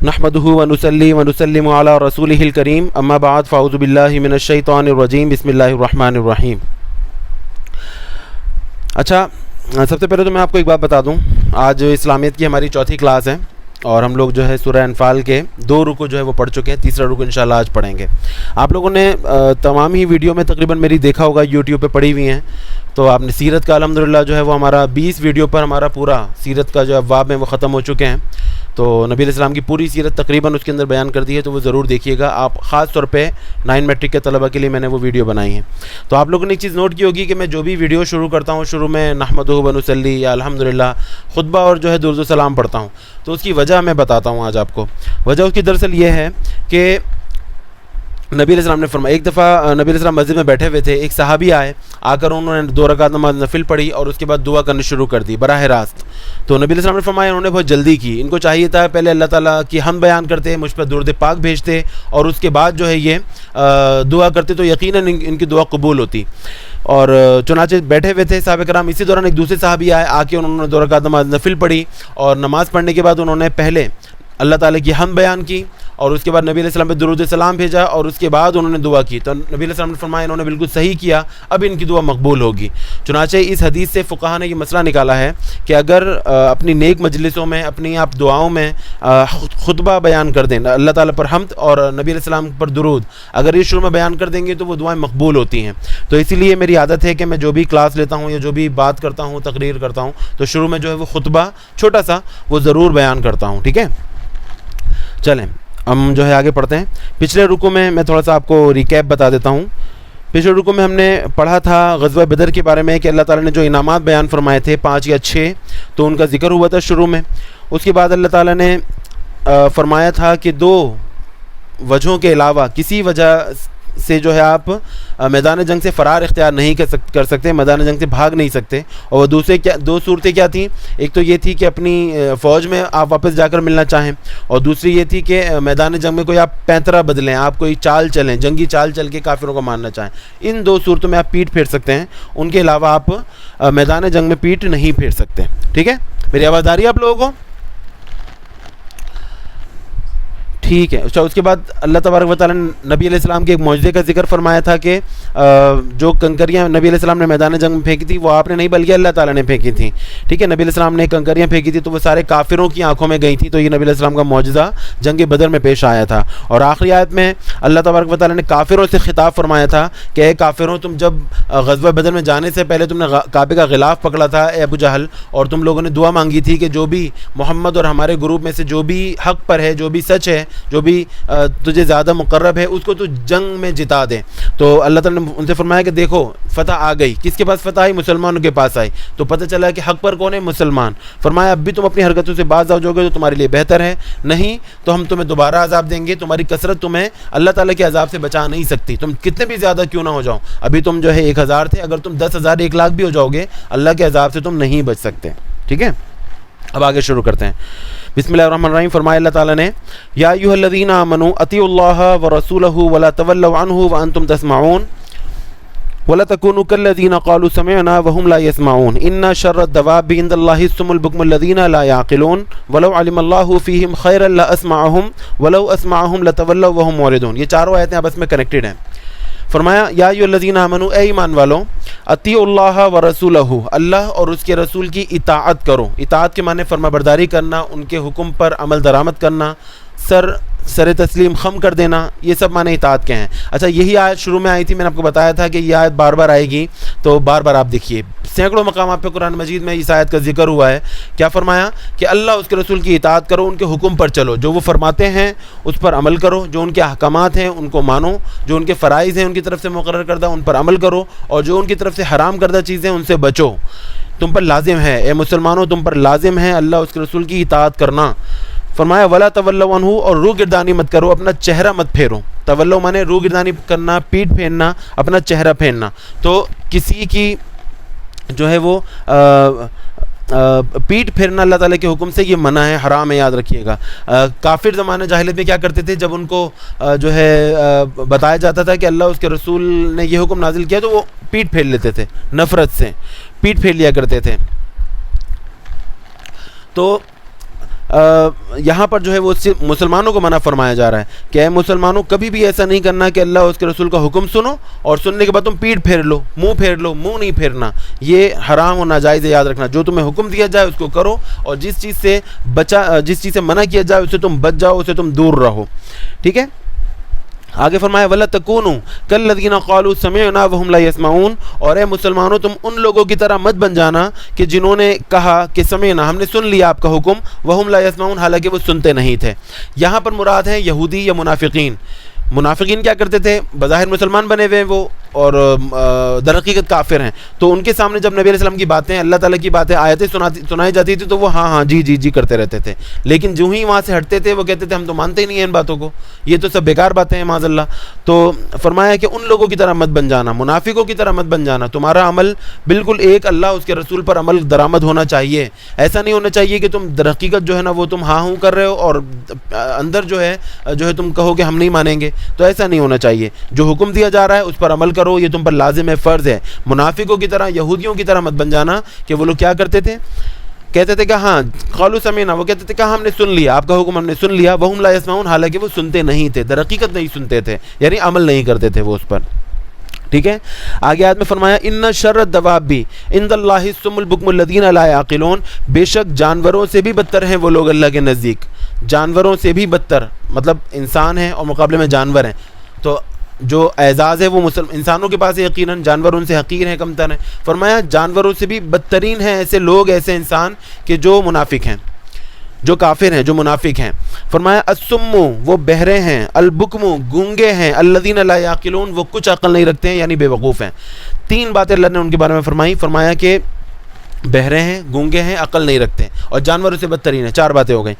نحمدہ ونصلی ونسلم علی رسولہ الکریم اما بعد فاعوذ باللہ من الشیطان الرجیم بسم اللہ الرحمن الرحیم۔ اچھا، سب سے پہلے تو میں آپ کو ایک بات بتا دوں، آج اسلامیت کی ہماری چوتھی کلاس ہے اور ہم لوگ جو ہے سورہ انفال کے 2 رکوع جو ہے وہ پڑھ چکے ہیں، تیسرا رکوع انشاءاللہ آج پڑھیں گے۔ آپ لوگوں نے تمام ہی ویڈیو میں تقریباً میری دیکھا ہوگا، یوٹیوب پہ پڑھی ہوئی ہیں، تو آپ نے سیرت کا الحمدللہ جو ہے وہ ہمارا 20 ویڈیو پر ہمارا پورا سیرت کا جو ابواب ہیں وہ ختم ہو چکے ہیں، تو نبی علیہ السلام کی پوری سیرت تقریباً اس کے اندر بیان کر دی ہے، تو وہ ضرور دیکھیے گا آپ، خاص طور پہ 9 میٹرک کے طلبہ کے لیے میں نے وہ ویڈیو بنائی ہیں۔ تو آپ لوگوں نے ایک چیز نوٹ کی ہوگی کہ میں جو بھی ویڈیو شروع کرتا ہوں شروع میں نحمدہ ونصلی یا الحمدللہ خطبہ اور جو ہے درود و سلام پڑھتا ہوں، تو اس کی وجہ میں بتاتا ہوں آج آپ کو۔ وجہ اس کی دراصل یہ ہے کہ نبی علیہ السلام نے فرمایا، ایک دفعہ نبی علیہ السلام مسجد میں بیٹھے ہوئے تھے، ایک صحابی آئے، آ کر انہوں نے 2 رکعت نماز نفل پڑھی اور اس کے بعد دعا کرنی شروع کر دی براہ راست۔ تو نبی علیہ السلام نے فرمایا انہوں نے بہت جلدی کی، ان کو چاہیے تھا پہلے اللہ تعالیٰ کی حمد بیان کرتے، مجھ پر درود پاک بھیجتے اور اس کے بعد جو ہے یہ دعا کرتے، تو یقیناً ان کی دعا قبول ہوتی۔ اور چنانچہ بیٹھے ہوئے تھے صحابہ کرام، اسی دوران ایک دوسرے صحابی آئے، آ کے انہوں نے 2 رکعت نماز نفل پڑھی اور نماز پڑھنے کے بعد انہوں نے پہلے اللہ تعالیٰ کی حمد بیان کی اور اس کے بعد نبی علیہ السلام پہ درود سلام بھیجا اور اس کے بعد انہوں نے دعا کی، تو نبی علیہ السلام نے فرمایا انہوں نے بالکل صحیح کیا، اب ان کی دعا مقبول ہوگی۔ چنانچہ اس حدیث سے فقہا نے یہ مسئلہ نکالا ہے کہ اگر اپنی نیک مجلسوں میں، اپنی آپ دعاؤں میں خطبہ بیان کر دیں، اللہ تعالیٰ پر حمد اور نبی علیہ السلام پر درود اگر یہ شروع میں بیان کر دیں گے تو وہ دعائیں مقبول ہوتی ہیں۔ تو اسی لیے میری عادت ہے کہ میں جو بھی کلاس لیتا ہوں یا جو بھی بات کرتا ہوں، تقریر کرتا ہوں، تو شروع میں جو ہے وہ خطبہ چھوٹا سا وہ ضرور بیان کرتا ہوں، ٹھیک ہے؟ چلیں ہم جو ہے آگے پڑھتے ہیں۔ پچھلے رکوع میں تھوڑا سا آپ کو ریکیپ بتا دیتا ہوں۔ پچھلے رکوع میں ہم نے پڑھا تھا غزوہ بدر کے بارے میں کہ اللہ تعالیٰ نے جو انعامات بیان فرمائے تھے 5 یا 6، تو ان کا ذکر ہوا تھا شروع میں۔ اس کے بعد اللہ تعالیٰ نے فرمایا تھا کہ 2 وجہوں کے علاوہ کسی وجہ سے جو ہے آپ میدان جنگ سے فرار اختیار نہیں کر سکتے، میدان جنگ سے بھاگ نہیں سکتے، اور وہ 2 صورتیں کیا تھیں؟ ایک تو یہ تھی کہ اپنی فوج میں آپ واپس جا کر ملنا چاہیں، اور دوسری یہ تھی کہ میدان جنگ میں کوئی آپ پینترا بدلیں، آپ کوئی چال چلیں، جنگی چال چل کے کافروں کو مارنا چاہیں۔ ان 2 صورتوں میں آپ پیٹ پھیر سکتے ہیں، ان کے علاوہ آپ میدان جنگ میں پیٹ نہیں پھیر سکتے، ٹھیک ہے؟ میری آواز آ رہی ہے آپ لوگوں کو؟ ٹھیک ہے۔ اچھا، اس کے بعد اللہ تبارک و تعالیٰ نے نبی علیہ السلام کے ایک معجزے کا ذکر فرمایا تھا کہ جو کنکریاں نبی علیہ السلام نے میدان جنگ میں پھینکی تھی وہ آپ نے نہیں بلکہ اللہ تعالیٰ نے پھینکی تھیں، ٹھیک ہے؟ نبی علیہ السلام نے کنکریاں پھینکی تھی تو وہ سارے کافروں کی آنکھوں میں گئی تھیں، تو یہ نبی علیہ السلام کا معجزہ جنگ بدر میں پیش آیا تھا۔ اور آخری آیت میں اللہ تبارک و تعالیٰ نے کافروں سے خطاب فرمایا تھا کہ اے کافروں، تم جب غزوہ بدر میں جانے سے پہلے تم نے کعبے کا غلاف پکڑا تھا اے ابو جہل، اور تم لوگوں نے دعا مانگی تھی کہ جو بھی محمد اور ہمارے گروپ میں سے جو بھی حق پر ہے، جو بھی سچ ہے، جو بھی تجھے زیادہ مقرب ہے، اس کو تو جنگ میں جتا دے۔ تو اللہ تعالیٰ نے ان سے فرمایا کہ دیکھو فتح آ گئی، کس کے پاس فتح آئی؟ مسلمانوں کے پاس آئی، تو پتہ چلا کہ حق پر کون ہے؟ مسلمان۔ فرمایا اب بھی تم اپنی حرکتوں سے باز آ جاؤ گے تو تمہارے لیے بہتر ہے، نہیں تو ہم تمہیں دوبارہ عذاب دیں گے، تمہاری کثرت تمہیں اللہ تعالیٰ کے عذاب سے بچا نہیں سکتی، تم کتنے بھی زیادہ کیوں نہ ہو جاؤ۔ ابھی تم جو ہے 1000 تھے، اگر تم 10,000 1 لاکھ بھی ہو جاؤ گے اللہ کے عذاب سے تم نہیں بچ سکتے، ٹھیک ہے؟ اب آگے شروع کرتے ہیں۔ بسم اللہ الرحمن الرحیم۔ فرمایا اللہ تعالیٰ نے یا ایھا الذین آمنوا اطیعوا اللہ ورسولہ ولا تولوا عنہ وانتم تسمعون ولا تکونوا کالذین قالوا سمعنا وهم لا يسمعون ان شر الدواب عند الله الصم البکم الذین لا يعقلون ولو علم اللہ فیہم خیرا لاسمعهم ولو اسمعهم لتولوا وهم معرضون۔ یہ چاروں آیتیں آپس میں کنیکٹڈ ہیں۔ فرمایا یا ایھا الذین آمنوا، اے ایمان والو، اطیعوا اللہ ورسولہ، اللہ اور اس کے رسول کی اطاعت کرو۔ اطاعت کے معنی فرما برداری کرنا، ان کے حکم پر عمل درآمد کرنا، سر تسلیم خم کر دینا، یہ سب معنی اطاعت کے ہیں۔ اچھا، یہی آیت شروع میں آئی تھی، میں نے آپ کو بتایا تھا کہ یہ آیت بار بار آئے گی، تو بار بار آپ دیکھیے سینکڑوں مقامات پہ قرآن مجید میں اس آیت کا ذکر ہوا ہے۔ کیا فرمایا کہ اللہ اس کے رسول کی اطاعت کرو، ان کے حکم پر چلو، جو وہ فرماتے ہیں اس پر عمل کرو، جو ان کے احکامات ہیں ان کو مانو، جو ان کے فرائض ہیں ان کی طرف سے مقرر کردہ ان پر عمل کرو، اور جو ان کی طرف سے حرام کردہ چیزیں ان سے بچو۔ تم پر لازم ہے اے مسلمانوں، تم پر لازم ہے اللہ اس کے رسول کی اطاعت کرنا۔ فرمایا ولا تولوا عنہ، اور روح گردانی مت کرو، اپنا چہرہ مت پھیرو۔ تولو مانے روح گردانی کرنا، پیٹ پھیرنا، اپنا چہرہ پھیرنا۔ تو کسی کی جو ہے وہ پیٹ پھیرنا اللہ تعالیٰ کے حکم سے یہ منع ہے، حرام ہے، یاد رکھیے گا۔ کافر زمانہ جاہلیت میں کیا کرتے تھے؟ جب ان کو جو ہے بتایا جاتا تھا کہ اللہ اس کے رسول نے یہ حکم نازل کیا تو وہ پیٹ پھیر لیتے تھے، نفرت سے پیٹ پھیر لیا کرتے تھے۔ تو یہاں پر جو ہے وہ مسلمانوں کو منع فرمایا جا رہا ہے کہ اے مسلمانوں کبھی بھی ایسا نہیں کرنا کہ اللہ اور اس کے رسول کا حکم سنو اور سننے کے بعد تم پیٹ پھیر لو، منہ پھیر لو، منہ نہیں پھیرنا، یہ حرام اور ناجائز ہے، یاد رکھنا۔ جو تمہیں حکم دیا جائے اس کو کرو، اور جس چیز سے منع کیا جائے اس سے تم بچ جاؤ، اس سے تم دور رہو، ٹھیک ہے۔ آگے فرمایا وَلَا تَكُونُوا كَالَّذِينَ قَالُوا سَمِعْنَا وَهُمْ لَا يَسْمَعُونَ، اور اے مسلمانوں تم ان لوگوں کی طرح مت بن جانا کہ جنہوں نے کہا کہ سمعنا، ہم نے سن لیا آپ کا حکم، وَهُمْ لَا يَسْمَعُونَ، حالانکہ وہ سنتے نہیں تھے۔ یہاں پر مراد ہے یہودی یا منافقین۔ منافقین کیا کرتے تھے؟ بظاہر مسلمان بنے ہوئے ہیں وہ، اور در حقیقت کافر ہیں، تو ان کے سامنے جب نبی علیہ السلام کی باتیں، اللہ تعالیٰ کی باتیں، آیتیں سنائی جاتی تھی تو وہ ہاں ہاں جی جی جی کرتے رہتے تھے، لیکن جو ہی وہاں سے ہٹتے تھے وہ کہتے تھے ہم تو مانتے ہی نہیں ہیں ان باتوں کو، یہ تو سب بیکار باتیں ہیں معاذ اللہ۔ تو فرمایا کہ ان لوگوں کی طرح مت بن جانا، منافقوں کی طرح مت بن جانا، تمہارا عمل بالکل ایک اللہ اس کے رسول پر عمل درآمد ہونا چاہیے۔ ایسا نہیں ہونا چاہیے کہ تم در حقیقت جو ہے نا وہ تم ہاں ہوں کر رہے ہو اور اندر جو ہے تم کہو کہ ہم نہیں مانیں گے، تو ایسا نہیں ہونا چاہیے۔ جو حکم دیا جا رہا ہے اس پر عمل کرو، یہ تم پر لازم ہے، فرض ہے۔ منافقوں کی طرح، یہودیوں کی طرح مت بن جانا کہ وہ لوگ کیا کرتے تھے؟ کہتے تھے کہ ہاں قالوا سمعنا، وہ کہتے تھے کہ ہم نے سن لیا آپ کا حکم، ہم نے سن لیا، وہم لا یسمعون، حالانکہ وہ سنتے نہیں تھے، در حقیقت نہیں سنتے تھے، یعنی عمل نہیں کرتے تھے وہ اس پر، ٹھیک ہے۔ آگے آیت میں فرمایا ان شر الدواب عند اللہ الصم البکم الذین لا یعقلون، بے شک جانوروں سے بھی بدتر ہیں وہ لوگ اللہ کے نزدیک، جانوروں سے بھی بدتر، مطلب انسان ہیں اور مقابلے میں جانور ہیں، تو جو اعزاز ہے وہ انسانوں کے پاس ہے یقیناً، جانور ان سے حقیر ہیں، کم تر ہیں۔ فرمایا جانوروں سے بھی بدترین ہیں ایسے لوگ، ایسے انسان کہ جو منافق ہیں، جو کافر ہیں، جو منافق ہیں۔ فرمایا الصم، وہ بہرے ہیں، البکم، گونگے ہیں، الذین لا یعقلون، وہ کچھ عقل نہیں رکھتے ہیں، یعنی بے وقوف ہیں۔ تین باتیں اللہ نے ان کے بارے میں فرمائی، فرمایا کہ بہرے ہیں، گونگے ہیں، عقل نہیں رکھتے، اور جانوروں سے بدترین ہیں۔ چار باتیں ہو گئیں۔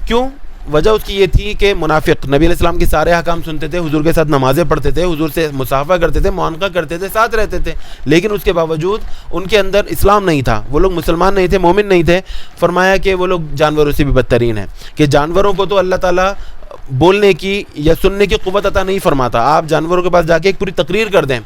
کیوں؟ وجہ اس کی یہ تھی کہ منافق نبی علیہ السلام کے سارے احکام سنتے تھے، حضور کے ساتھ نمازیں پڑھتے تھے، حضور سے مصافحہ کرتے تھے، معانقہ کرتے تھے، ساتھ رہتے تھے، لیکن اس کے باوجود ان کے اندر اسلام نہیں تھا، وہ لوگ مسلمان نہیں تھے، مومن نہیں تھے۔ فرمایا کہ وہ لوگ جانوروں سے بھی بدترین ہیں، کہ جانوروں کو تو اللہ تعالیٰ بولنے کی یا سننے کی قوت عطا نہیں فرماتا۔ آپ جانوروں کے پاس جا کے ایک پوری تقریر کر دیں،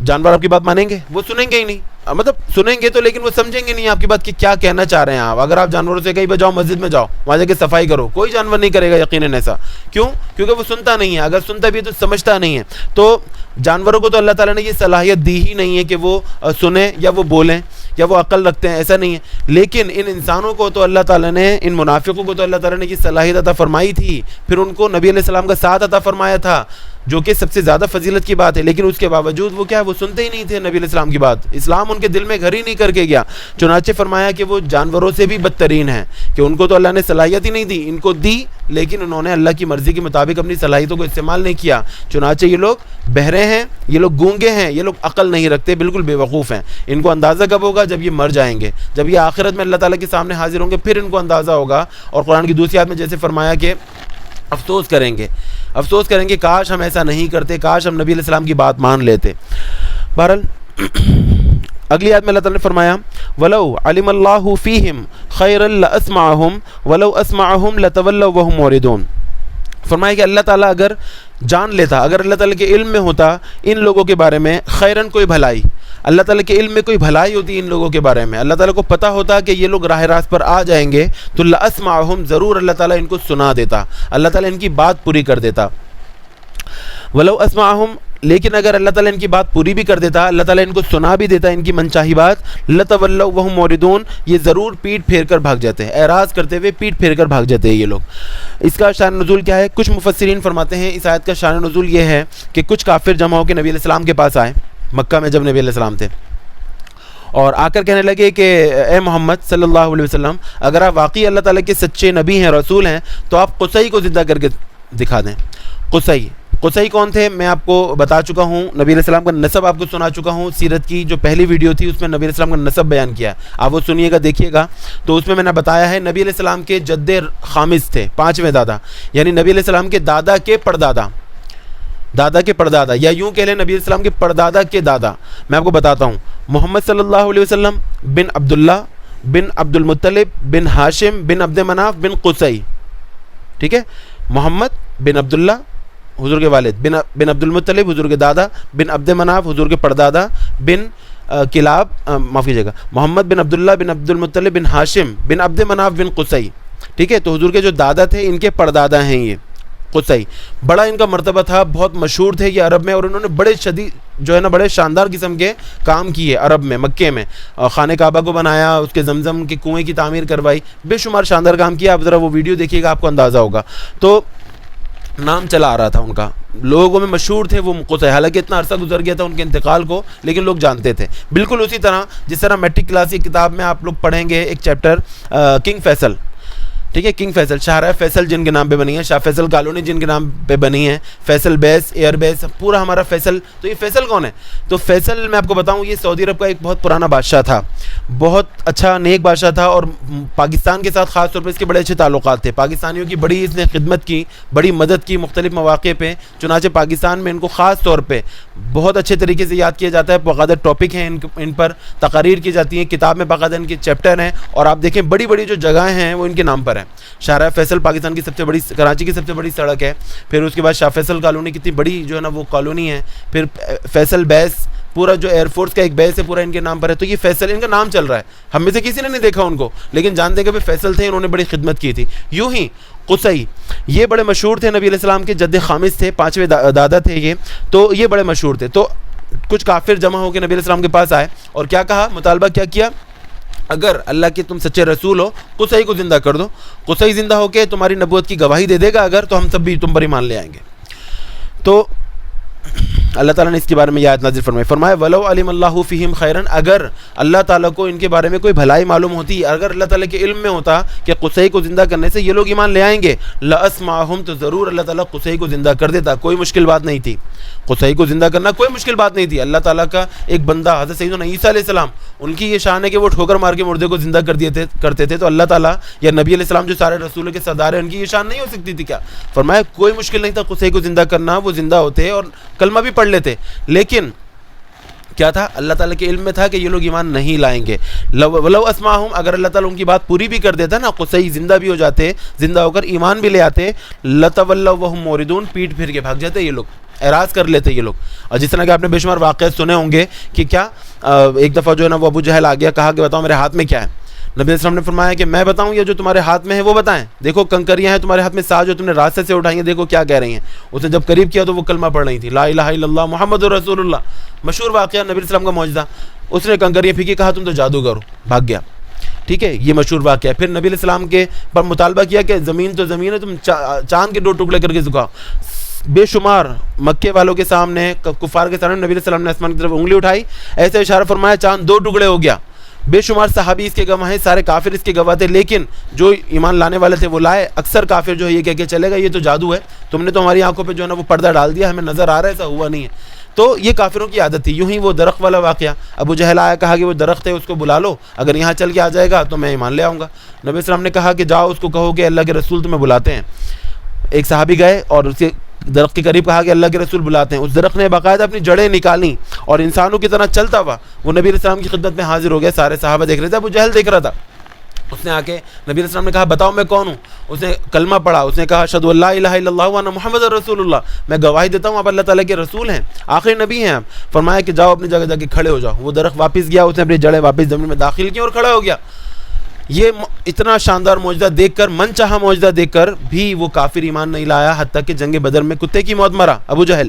جانور آپ کی بات مانیں گے؟ وہ سنیں گے ہی نہیں، مطلب سنیں گے تو لیکن وہ سمجھیں گے نہیں آپ کی بات کہ کیا کہنا چاہ رہے ہیں آپ۔ اگر آپ جانوروں سے کہیں پہ جاؤ، مسجد میں جاؤ، وہاں جا کے صفائی کرو، کوئی جانور نہیں کرے گا یقیناً ایسا۔ کیوں؟ کیونکہ وہ سنتا نہیں ہے، اگر سنتا بھی ہے تو سمجھتا نہیں ہے۔ تو جانوروں کو تو اللہ تعالیٰ نے یہ صلاحیت دی ہی نہیں ہے کہ وہ سنیں یا وہ بولیں یا وہ عقل رکھتے ہیں، ایسا نہیں ہے۔ لیکن ان انسانوں کو تو اللہ تعالیٰ نے، ان منافقوں کو تو اللہ تعالیٰ نے یہ صلاحیت عطا فرمائی تھی، پھر ان کو نبی علیہ السلام کا ساتھ عطا فرمایا تھا، جو کہ سب سے زیادہ فضیلت کی بات ہے، لیکن اس کے باوجود وہ کیا ہے، وہ سنتے ہی نہیں تھے نبی علیہ السلام کی بات، اسلام ان کے دل میں گھر ہی نہیں کر کے گیا۔ چنانچہ فرمایا کہ وہ جانوروں سے بھی بدترین ہیں، کہ ان کو تو اللہ نے صلاحیت ہی نہیں دی، ان کو دی لیکن انہوں نے اللہ کی مرضی کے مطابق اپنی صلاحیتوں کو استعمال نہیں کیا۔ چنانچہ یہ لوگ بہرے ہیں، یہ لوگ گونگے ہیں، یہ لوگ عقل نہیں رکھتے، بالکل بے وقوف ہیں۔ ان کو اندازہ کب ہوگا؟ جب یہ مر جائیں گے، جب یہ آخرت میں اللہ تعالیٰ کے سامنے حاضر ہوں گے، پھر ان کو اندازہ ہوگا۔ اور قرآن کی دوسری آیت میں جیسے فرمایا کہ افسوس کریں گے کاش ہم ایسا نہیں کرتے، کاش ہم نبی علیہ السلام کی بات مان لیتے۔ بہرحال اگلی آیت میں اللہ تعالیٰ نے فرمایا وَلَوْ عَلِمَ اللَّهُ فِيهِمْ خَيْرًا لَأَسْمَعَهُمْ وَلَوْ أَسْمَعَهُمْ لَتَوَلَّوْا وَهُمْ مُعْرِضُونَ۔ فرمایا کہ اللہ تعالیٰ اگر جان لیتا، اگر اللہ تعالیٰ کے علم میں ہوتا ان لوگوں کے بارے میں، خیرن کوئی بھلائی، اللہ تعالیٰ کے علم میں کوئی بھلائی ہوتی ان لوگوں کے بارے میں، اللہ تعالیٰ کو پتہ ہوتا کہ یہ لوگ راہ راست پر آ جائیں گے، تو لَأَسْمَعَهُمْ، ضرور اللہ تعالیٰ ان کو سنا دیتا، اللہ تعالیٰ ان کی بات پوری کر دیتا۔ وَلَوْ أَسْمَعَهُمْ، لیکن اگر اللہ تعالیٰ ان کی بات پوری بھی کر دیتا، اللہ تعالیٰ ان کو سنا بھی دیتا ان کی منچاہی بات، لَتَوَلَّوْا وَهُمْ مُعْرِضُونَ، یہ ضرور پیٹ پھیر کر بھاگ جاتے ہیں، اعراض کرتے ہوئے پیٹ پھیر کر بھاگ جاتے ہیں یہ لوگ۔ اس کا شان نزول کیا ہے؟ کچھ مفسرین فرماتے ہیں اس آیت کا شان نزول یہ ہے کہ کچھ کافر جمع ہو کے نبی علیہ السلام کے پاس آئے، مکہ میں جب نبی علیہ السلام تھے، اور آ کر کہنے لگے کہ اے محمد صلی اللہ علیہ وسلم، اگر آپ واقعی اللہ تعالیٰ کے سچے نبی ہیں، رسول ہیں، تو آپ قصی کو زندہ کر کے دکھا دیں۔ قصی کون تھے میں آپ کو بتا چکا ہوں، نبی علیہ السلام کا نسب آپ کو سنا چکا ہوں، سیرت کی جو پہلی ویڈیو تھی اس میں نبی علیہ السلام کا نسب بیان کیا، آپ وہ سنیے گا، دیکھیے گا، تو اس میں میں نے بتایا ہے نبی علیہ السلام کے جد خامس تھے، پانچویں دادا، یعنی نبی علیہ السلام کے دادا کے پردادا، دادا کے پردادا، یا یوں کہہ لیں نبی علیہ السلام کے پردادا کے دادا۔ میں آپ کو بتاتا ہوں، محمد صلی اللہ علیہ وسلم بن عبداللہ بن عبد المطلب بن ہاشم بن عبد مناف بن قصی، ٹھیک ہے، محمد بن عبداللہ حضور کے والد، بن عبد المطلب حضور کے دادا، بن عبد مناف حضور کے پردادا، بن کلاب، معاف کیجیے گا، محمد بن عبداللہ بن عبد المطلب بن ہاشم بن عبد مناف بن قصی، ٹھیک ہے. تو حضور کے جو دادا تھے ان کے پردادا ہیں یہ قصی. بڑا ان کا مرتبہ تھا, بہت مشہور تھے یہ عرب میں, اور انہوں نے بڑے شدید جو ہے نا بڑے شاندار قسم کے کام کیے عرب میں, مکے میں. خانہ کعبہ کو بنایا, اس کے زمزم کے کنویں کی تعمیر کروائی, بے شمار شاندار کام کیا. آپ ذرا وہ ویڈیو دیکھیے گا, آپ کو اندازہ ہوگا. تو نام چلا آ رہا تھا ان کا, لوگوں میں مشہور تھے وہ قصی. حالانکہ اتنا عرصہ گزر گیا تھا ان کے انتقال کو, لیکن لوگ جانتے تھے. بالکل اسی طرح جس طرح میٹرک کلاس کی کتاب میں آپ لوگ پڑھیں گے ایک چیپٹر کنگ فیصل, ٹھیک ہے, کنگ فیصل, شاہراہ فیصل جن کے نام پہ بنی ہے, شاہ فیصل کالونی جن کے نام پہ بنی ہے, فیصل بیس, ایئر بیس, پورا ہمارا فیصل. تو یہ فیصل کون ہے؟ تو فیصل میں آپ کو بتاؤں یہ سعودی عرب کا ایک بہت پرانا بادشاہ تھا, بہت اچھا نیک بادشاہ تھا, اور پاکستان کے ساتھ خاص طور پہ اس کے بڑے اچھے تعلقات تھے. پاکستانیوں کی بڑی اس نے خدمت کی, بڑی مدد کی مختلف مواقع پہ. چنانچہ پاکستان میں ان کو خاص طور پہ بہت اچھے طریقے سے یاد کیا جاتا ہے. باقاعدہ ٹاپک ہیں ان پر, تقاریر کی جاتی ہیں, کتاب میں باقاعدہ ان کے چیپٹر ہیں. اور آپ دیکھیں بڑی بڑی جو جگہیں ہیں وہ ان کے نام پر ہیں. شاہراہ فیصل پاکستان کی سب سے بڑی, کراچی کی سب سے بڑی سڑک ہے. پھر اس کے بعد شاہ فیصل کالونی کتنی بڑی جو ہے نا وہ کالونی ہے. پھر فیصل بیس, پورا جو ایئر فورس کا ایک بیس ہے پورا ان کے نام پر ہے. تو یہ فیصل ان کا نام چل رہا ہے. ہم میں سے کسی نے نہیں دیکھا ان کو, لیکن جانتے ہیں کہ فیصل تھے, انہوں نے بڑی خدمت کی تھی. یوں ہی قصی یہ بڑے مشہور تھے, نبی علیہ السلام کے جد خامس تھے, 5ویں دادا تھے یہ. تو یہ بڑے مشہور تھے. تو کچھ کافر جمع ہو کے نبی علیہ السلام کے پاس آئے اور کیا کہا, مطالبہ کیا کیا, اگر اللہ کے تم سچے رسول ہو قصی کو زندہ کر دو. قصی زندہ ہو کے تمہاری نبوت کی گواہی دے دے گا اگر, تو ہم سب بھی تم پر ایمان لے آئیں گے. تو اللہ تعالیٰ نے اس کے بارے میں یہ آیت نازل فرمایا وَلَوْ عَلِمَ اللَّهُ فِيهِمْ خَيْرًا, اگر اللہ تعالیٰ کو ان کے بارے میں کوئی بھلائی معلوم ہوتی, اگر اللہ تعالیٰ کے علم میں ہوتا کہ قصی کو زندہ کرنے سے یہ لوگ ایمان لے آئیں گے, لَأَسْمَعَهُمْ, تو ضرور اللہ تعالیٰ قصی کو زندہ کر دیتا. کوئی مشکل بات نہیں تھی, قصی کو زندہ کرنا کوئی مشکل بات نہیں تھی. اللہ تعالیٰ کا ایک بندہ حضرت سیدنا عیسیٰ علیہ السلام, ان کی یہ شان ہے کہ وہ ٹھوکر مار کے مردے کو زندہ کرتے تھے. تو اللہ تعالیٰ یا نبی علیہ السلام جو سارے رسولوں کے سردار ہیں, ان کی یہ شان نہیں ہو سکتی تھی کیا؟ فرمایا کوئی مشکل نہیں تھا قصی کو زندہ کرنا, وہ زندہ ہوتے اور کلمہ بھی پڑھ لیتے. لیکن کیا تھا, اللہ تعالیٰ کے علم میں تھا کہ یہ لوگ ایمان نہیں لائیں گے. لو اسمعہم, اگر اللہ تعالیٰ ان کی بات پوری بھی کر دیتا نا, قصی زندہ بھی ہو جاتے, زندہ ہو کر ایمان بھی لے آتے, لتولوا وہم موردون, پیٹ پھر کے بھاگ جاتے یہ لوگ, اعراض کر لیتے یہ لوگ. اور جس طرح کہ آپ نے بے شمار واقعات سنے ہوں گے کہ کیا ایک دفعہ جو ہے نا وہ ابو جہل آ گیا, کہا کہ بتاؤ میرے ہاتھ میں کیا ہے. نبی علیہ السلام نے فرمایا کہ میں بتاؤں یا جو تمہارے ہاتھ میں ہے وہ بتائیں. دیکھو کنکریاں ہیں تمہارے ہاتھ میں, ساتھ جو تم نے راستے سے اٹھائی ہیں, دیکھو کیا کہہ رہی ہیں. اس نے جب قریب کیا تو وہ کلمہ پڑھ رہی تھی, لا الہ الا اللہ محمد رسول اللہ. مشہور واقعہ, نبی علیہ السلام کا معجزہ. اس نے کنکریاں پھینکی, کہا تم تو جادوگر ہو, بھاگ گیا. ٹھیک ہے, یہ مشہور واقعہ. پھر نبی علیہ السلام کے پر مطالبہ کیا کہ زمین تو زمین ہے, تم چاند کے 2 ٹکڑے کر کے جھکاؤ. بے شمار مکے والوں کے سامنے, کفار کے سامنے نبی علیہ السلام نے آسمان کی طرف انگلی اٹھائی, ایسے اشارہ فرمایا, چاند 2 ٹکڑے ہو گیا. بے شمار صحابی اس کے گواہ ہیں, سارے کافر اس کے گواہ تھے. لیکن جو ایمان لانے والے تھے وہ لائے. اکثر کافر جو ہے یہ کہہ کے چلے گا یہ تو جادو ہے, تم نے تو ہماری آنکھوں پہ جو ہے نا وہ پردہ ڈال دیا, ہمیں نظر آ رہا ہے, ایسا ہوا نہیں ہے. تو یہ کافروں کی عادت تھی. یوں ہی وہ درخت والا واقعہ, ابو جہل آیا, کہا کہ وہ درخت ہے, اس کو بلا لو, اگر یہاں چل کے آ جائے گا تو میں ایمان لے آؤں گا. نبی علیہ السلام نے کہا کہ جاؤ اس کو کہو کہ اللہ کے رسول تمہیں بلاتے ہیں. ایک صحابی گئے اور اس کے درخت کے قریب کہا کہ اللہ کے رسول بلاتے ہیں. اس درخت نے باقاعدہ اپنی جڑیں نکالیں اور انسانوں کی طرح چلتا ہوا وہ نبی علیہ السلام کی خدمت میں حاضر ہو گیا. سارے صحابہ دیکھ رہے تھے, ابو جہل دیکھ رہا تھا. اس نے آ کے نبی علیہ السلام نے کہا بتاؤ میں کون ہوں. اس نے کلمہ پڑھا, اس نے کہا اشہد ان لا الہ الا اللہ وانا محمد رسول اللہ, میں گواہی دیتا ہوں آپ اللہ تعالیٰ کے رسول ہیں, آخری نبی ہیں آپ. فرمایا کہ جاؤ اپنی جگہ جا کے کھڑے ہو جاؤ. وہ درخت واپس گیا, اس نے اپنی جڑیں واپس زمین میں داخل کی اور کھڑا ہو گیا. یہ اتنا شاندار معجزہ دیکھ کر, من چاہا معجزہ دیکھ کر بھی وہ کافر ایمان نہیں لایا, حتیٰ کہ جنگ بدر میں کتے کی موت مرا ابو جہل.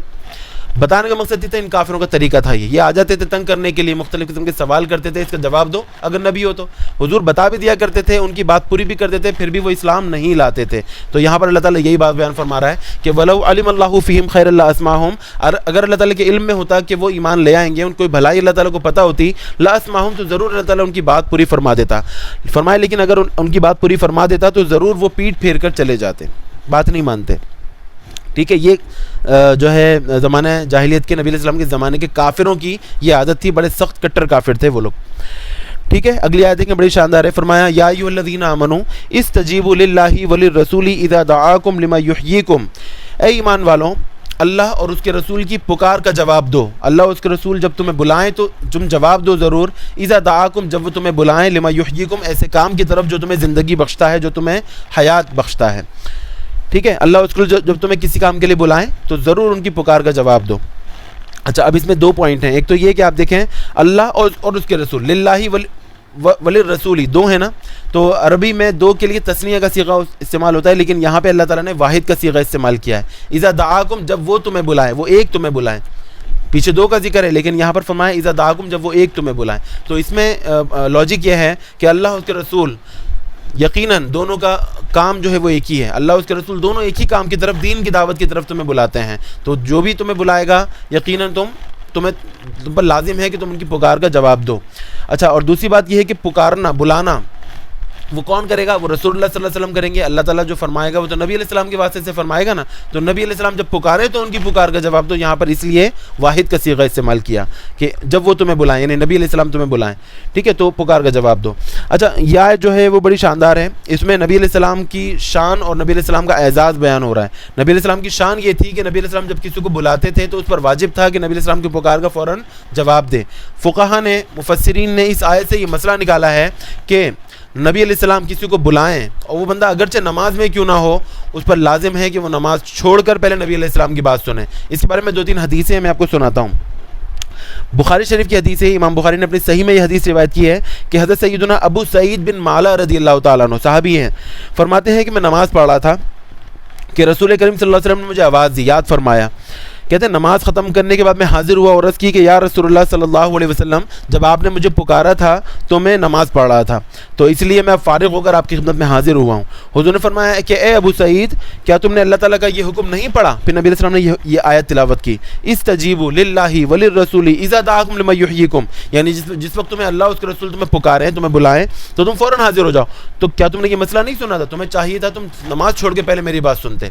بتانے کا مقصد یہ تھا, ان کافروں کا طریقہ تھا یہ آ جاتے تھے تنگ کرنے کے لیے, مختلف قسم کے سوال کرتے تھے, اس کا جواب دو اگر نبی ہو تو. حضور بتا بھی دیا کرتے تھے, ان کی بات پوری بھی کرتے تھے, پھر بھی وہ اسلام نہیں لاتے تھے. تو یہاں پر اللہ تعالیٰ یہی بات بیان فرما رہا ہے کہ وَلَوْ عَلِمَ اللَّهُ فِيهِمْ خَيْرًا لَأَسْمَعَهُمْ, اگر اللہ تعالیٰ کے علم میں ہوتا کہ وہ ایمان لے آئیں گے, ان کو بھلائی اللہ تعالیٰ کو پتہ ہوتی, لَأَسْمَعَهُمْ, تو ضرور اللہ تعالیٰ ان کی بات پوری فرما دیتا. فرمایا لیکن اگر ان کی بات پوری فرما دیتا تو ضرور وہ پیٹ پھیر کر چلے جاتے, بات نہیں مانتے. ٹھیک ہے, یہ جو ہے زمانہ جاہلیت کے, نبی علیہ السلام کے زمانے کے کافروں کی یہ عادت تھی. بڑے سخت کٹر کافر تھے وہ لوگ. ٹھیک ہے, اگلی آیت دیکھیں, بڑی شاندار ہے. فرمایا یا ایھا الذین آمنوا استجیبوا للہ وللرسول اذا دعاکم لما یحییکم, اے ایمان والوں اللہ اور اس کے رسول کی پکار کا جواب دو. اللہ اور اس کے رسول جب تمہیں بلائیں تو تم جواب دو ضرور. اذا دعاکم, جب وہ تمہیں بلائیں, لما یحییکم, ایسے کام کی طرف جو تمہیں زندگی بخشتا ہے, جو تمہیں حیات بخشتا ہے. ٹھیک ہے, اللہ اس کو جب تمہیں کسی کام کے لیے بلائیں تو ضرور ان کی پکار کا جواب دو. اچھا, اب اس میں 2 پوائنٹ ہیں. ایک تو یہ کہ آپ دیکھیں اللہ اور اس کے رسول, للہ ولی رسولی دو ہیں نا, تو عربی میں دو کے لیے تثنیہ کا صیغہ استعمال ہوتا ہے, لیکن یہاں پہ اللہ تعالیٰ نے واحد کا صیغہ استعمال کیا ہے. اذا دعاکم جب وہ تمہیں بلائیں, وہ ایک تمہیں بلائیں, پیچھے دو کا ذکر ہے لیکن یہاں پر فرمایا اذا دعاکم جب وہ ایک تمہیں بلائیں. تو اس میں لاجک یہ ہے کہ اللہ اس کے رسول یقیناً دونوں کا کام جو ہے وہ ایک ہی ہے, اللہ اس کے رسول دونوں ایک ہی کام کی طرف, دین کی دعوت کی طرف تمہیں بلاتے ہیں. تو جو بھی تمہیں بلائے گا یقیناً تم پر لازم ہے کہ تم ان کی پکار کا جواب دو. اچھا, اور دوسری بات یہ ہے کہ پکارنا, بلانا وہ کون کرے گا؟ وہ رسول اللہ صلی اللہ علیہ وسلم کریں گے. اللہ تعالیٰ جو فرمائے گا وہ تو نبی علیہ السلام کے واسطے سے فرمائے گا نا. تو نبی علیہ السلام جب پکارے تو ان کی پکار کا جواب دو. یہاں پر اس لیے واحد کا صیغہ استعمال کیا کہ جب وہ تمہیں بلائیں, یعنی نبی علیہ السلام تمہیں بلائیں, ٹھیک ہے, تو پکار کا جواب دو. اچھا, یہ آیت جو ہے وہ بڑی شاندار ہے. اس میں نبی علیہ السلام کی شان اور نبی علیہ السلام کا اعزاز بیان ہو رہا ہے. نبی علیہ السلام کی شان یہ تھی کہ نبی علیہ السلام جب کسی کو بلاتے تھے تو اس پر واجب تھا کہ نبی علیہ السلام کی پکار کا فوراً جواب دے. فقہا نے, مفسرین نے اس آیت سے یہ مسئلہ نکالا ہے کہ نبی علیہ السلام کسی کو بلائیں اور وہ بندہ اگرچہ نماز میں کیوں نہ ہو, اس پر لازم ہے کہ وہ نماز چھوڑ کر پہلے نبی علیہ السلام کی بات سنیں. اس کے بارے میں 2-3 حدیثیں ہیں, میں آپ کو سناتا ہوں. بخاری شریف کی حدیث ہے, امام بخاری نے اپنی صحیح میں یہ حدیث روایت کی ہے کہ حضرت سیدنا ابو سعید بن معلا رضی اللہ تعالیٰ عنہ صحابی ہیں, فرماتے ہیں کہ میں نماز پڑھ رہا تھا کہ رسول کریم صلی اللہ علیہ وسلم نے مجھے آواز دی, یاد فرمایا. کہتے ہیں نماز ختم کرنے کے بعد میں حاضر ہوا اور عرض کی کہ یا رسول اللہ صلی اللہ علیہ وسلم, جب آپ نے مجھے پکارا تھا تو میں نماز پڑھ رہا تھا, تو اس لیے میں فارغ ہو کر آپ کی خدمت میں حاضر ہوا ہوں. حضور نے فرمایا کہ اے ابو سعید, کیا تم نے اللہ تعالیٰ کا یہ حکم نہیں پڑھا؟ پھر نبی علیہ السلام نے یہ آیت تلاوت کی, استجیبوا للہ وللرسول اذا دعاکم لما یحییکم, یعنی جس وقت تمہیں اللہ اس کے رسول تمہیں پکاریں, تمہیں بلائیں, تو تم فوراً حاضر ہو جاؤ. تو کیا تم نے یہ مسئلہ نہیں سنا تھا؟ تمہیں چاہیے تھا تم نماز چھوڑ کے پہلے میری بات سنتے.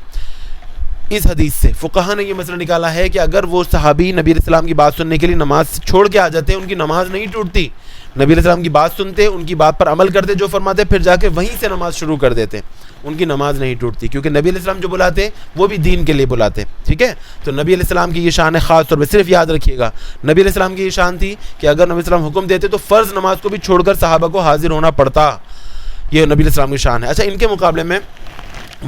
اس حدیث سے فقہا نے یہ مسئلہ نکالا ہے کہ اگر وہ صحابی نبی علیہ السلام کی بات سننے کے لیے نماز چھوڑ کے آ جاتے, ان کی نماز نہیں ٹوٹتی. نبی علیہ السلام کی بات سنتے, ان کی بات پر عمل کرتے, جو فرماتے, پھر جا کے وہیں سے نماز شروع کر دیتے, ان کی نماز نہیں ٹوٹتی, کیونکہ نبی علیہ السلام جو بلاتے وہ بھی دین کے لیے بلاتے. ٹھیک ہے, تو نبی علیہ السلام کی یہ شان ہے. خاص طور پہ صرف یاد رکھیے گا, نبی علیہ السلام کی یہ شان تھی کہ اگر نبی علیہ السلام حکم دیتے تو فرض نماز کو بھی چھوڑ کر صحابہ کو حاضر ہونا پڑتا. یہ نبی علیہ السلام کی شان ہے. اچھا, ان کے مقابلے میں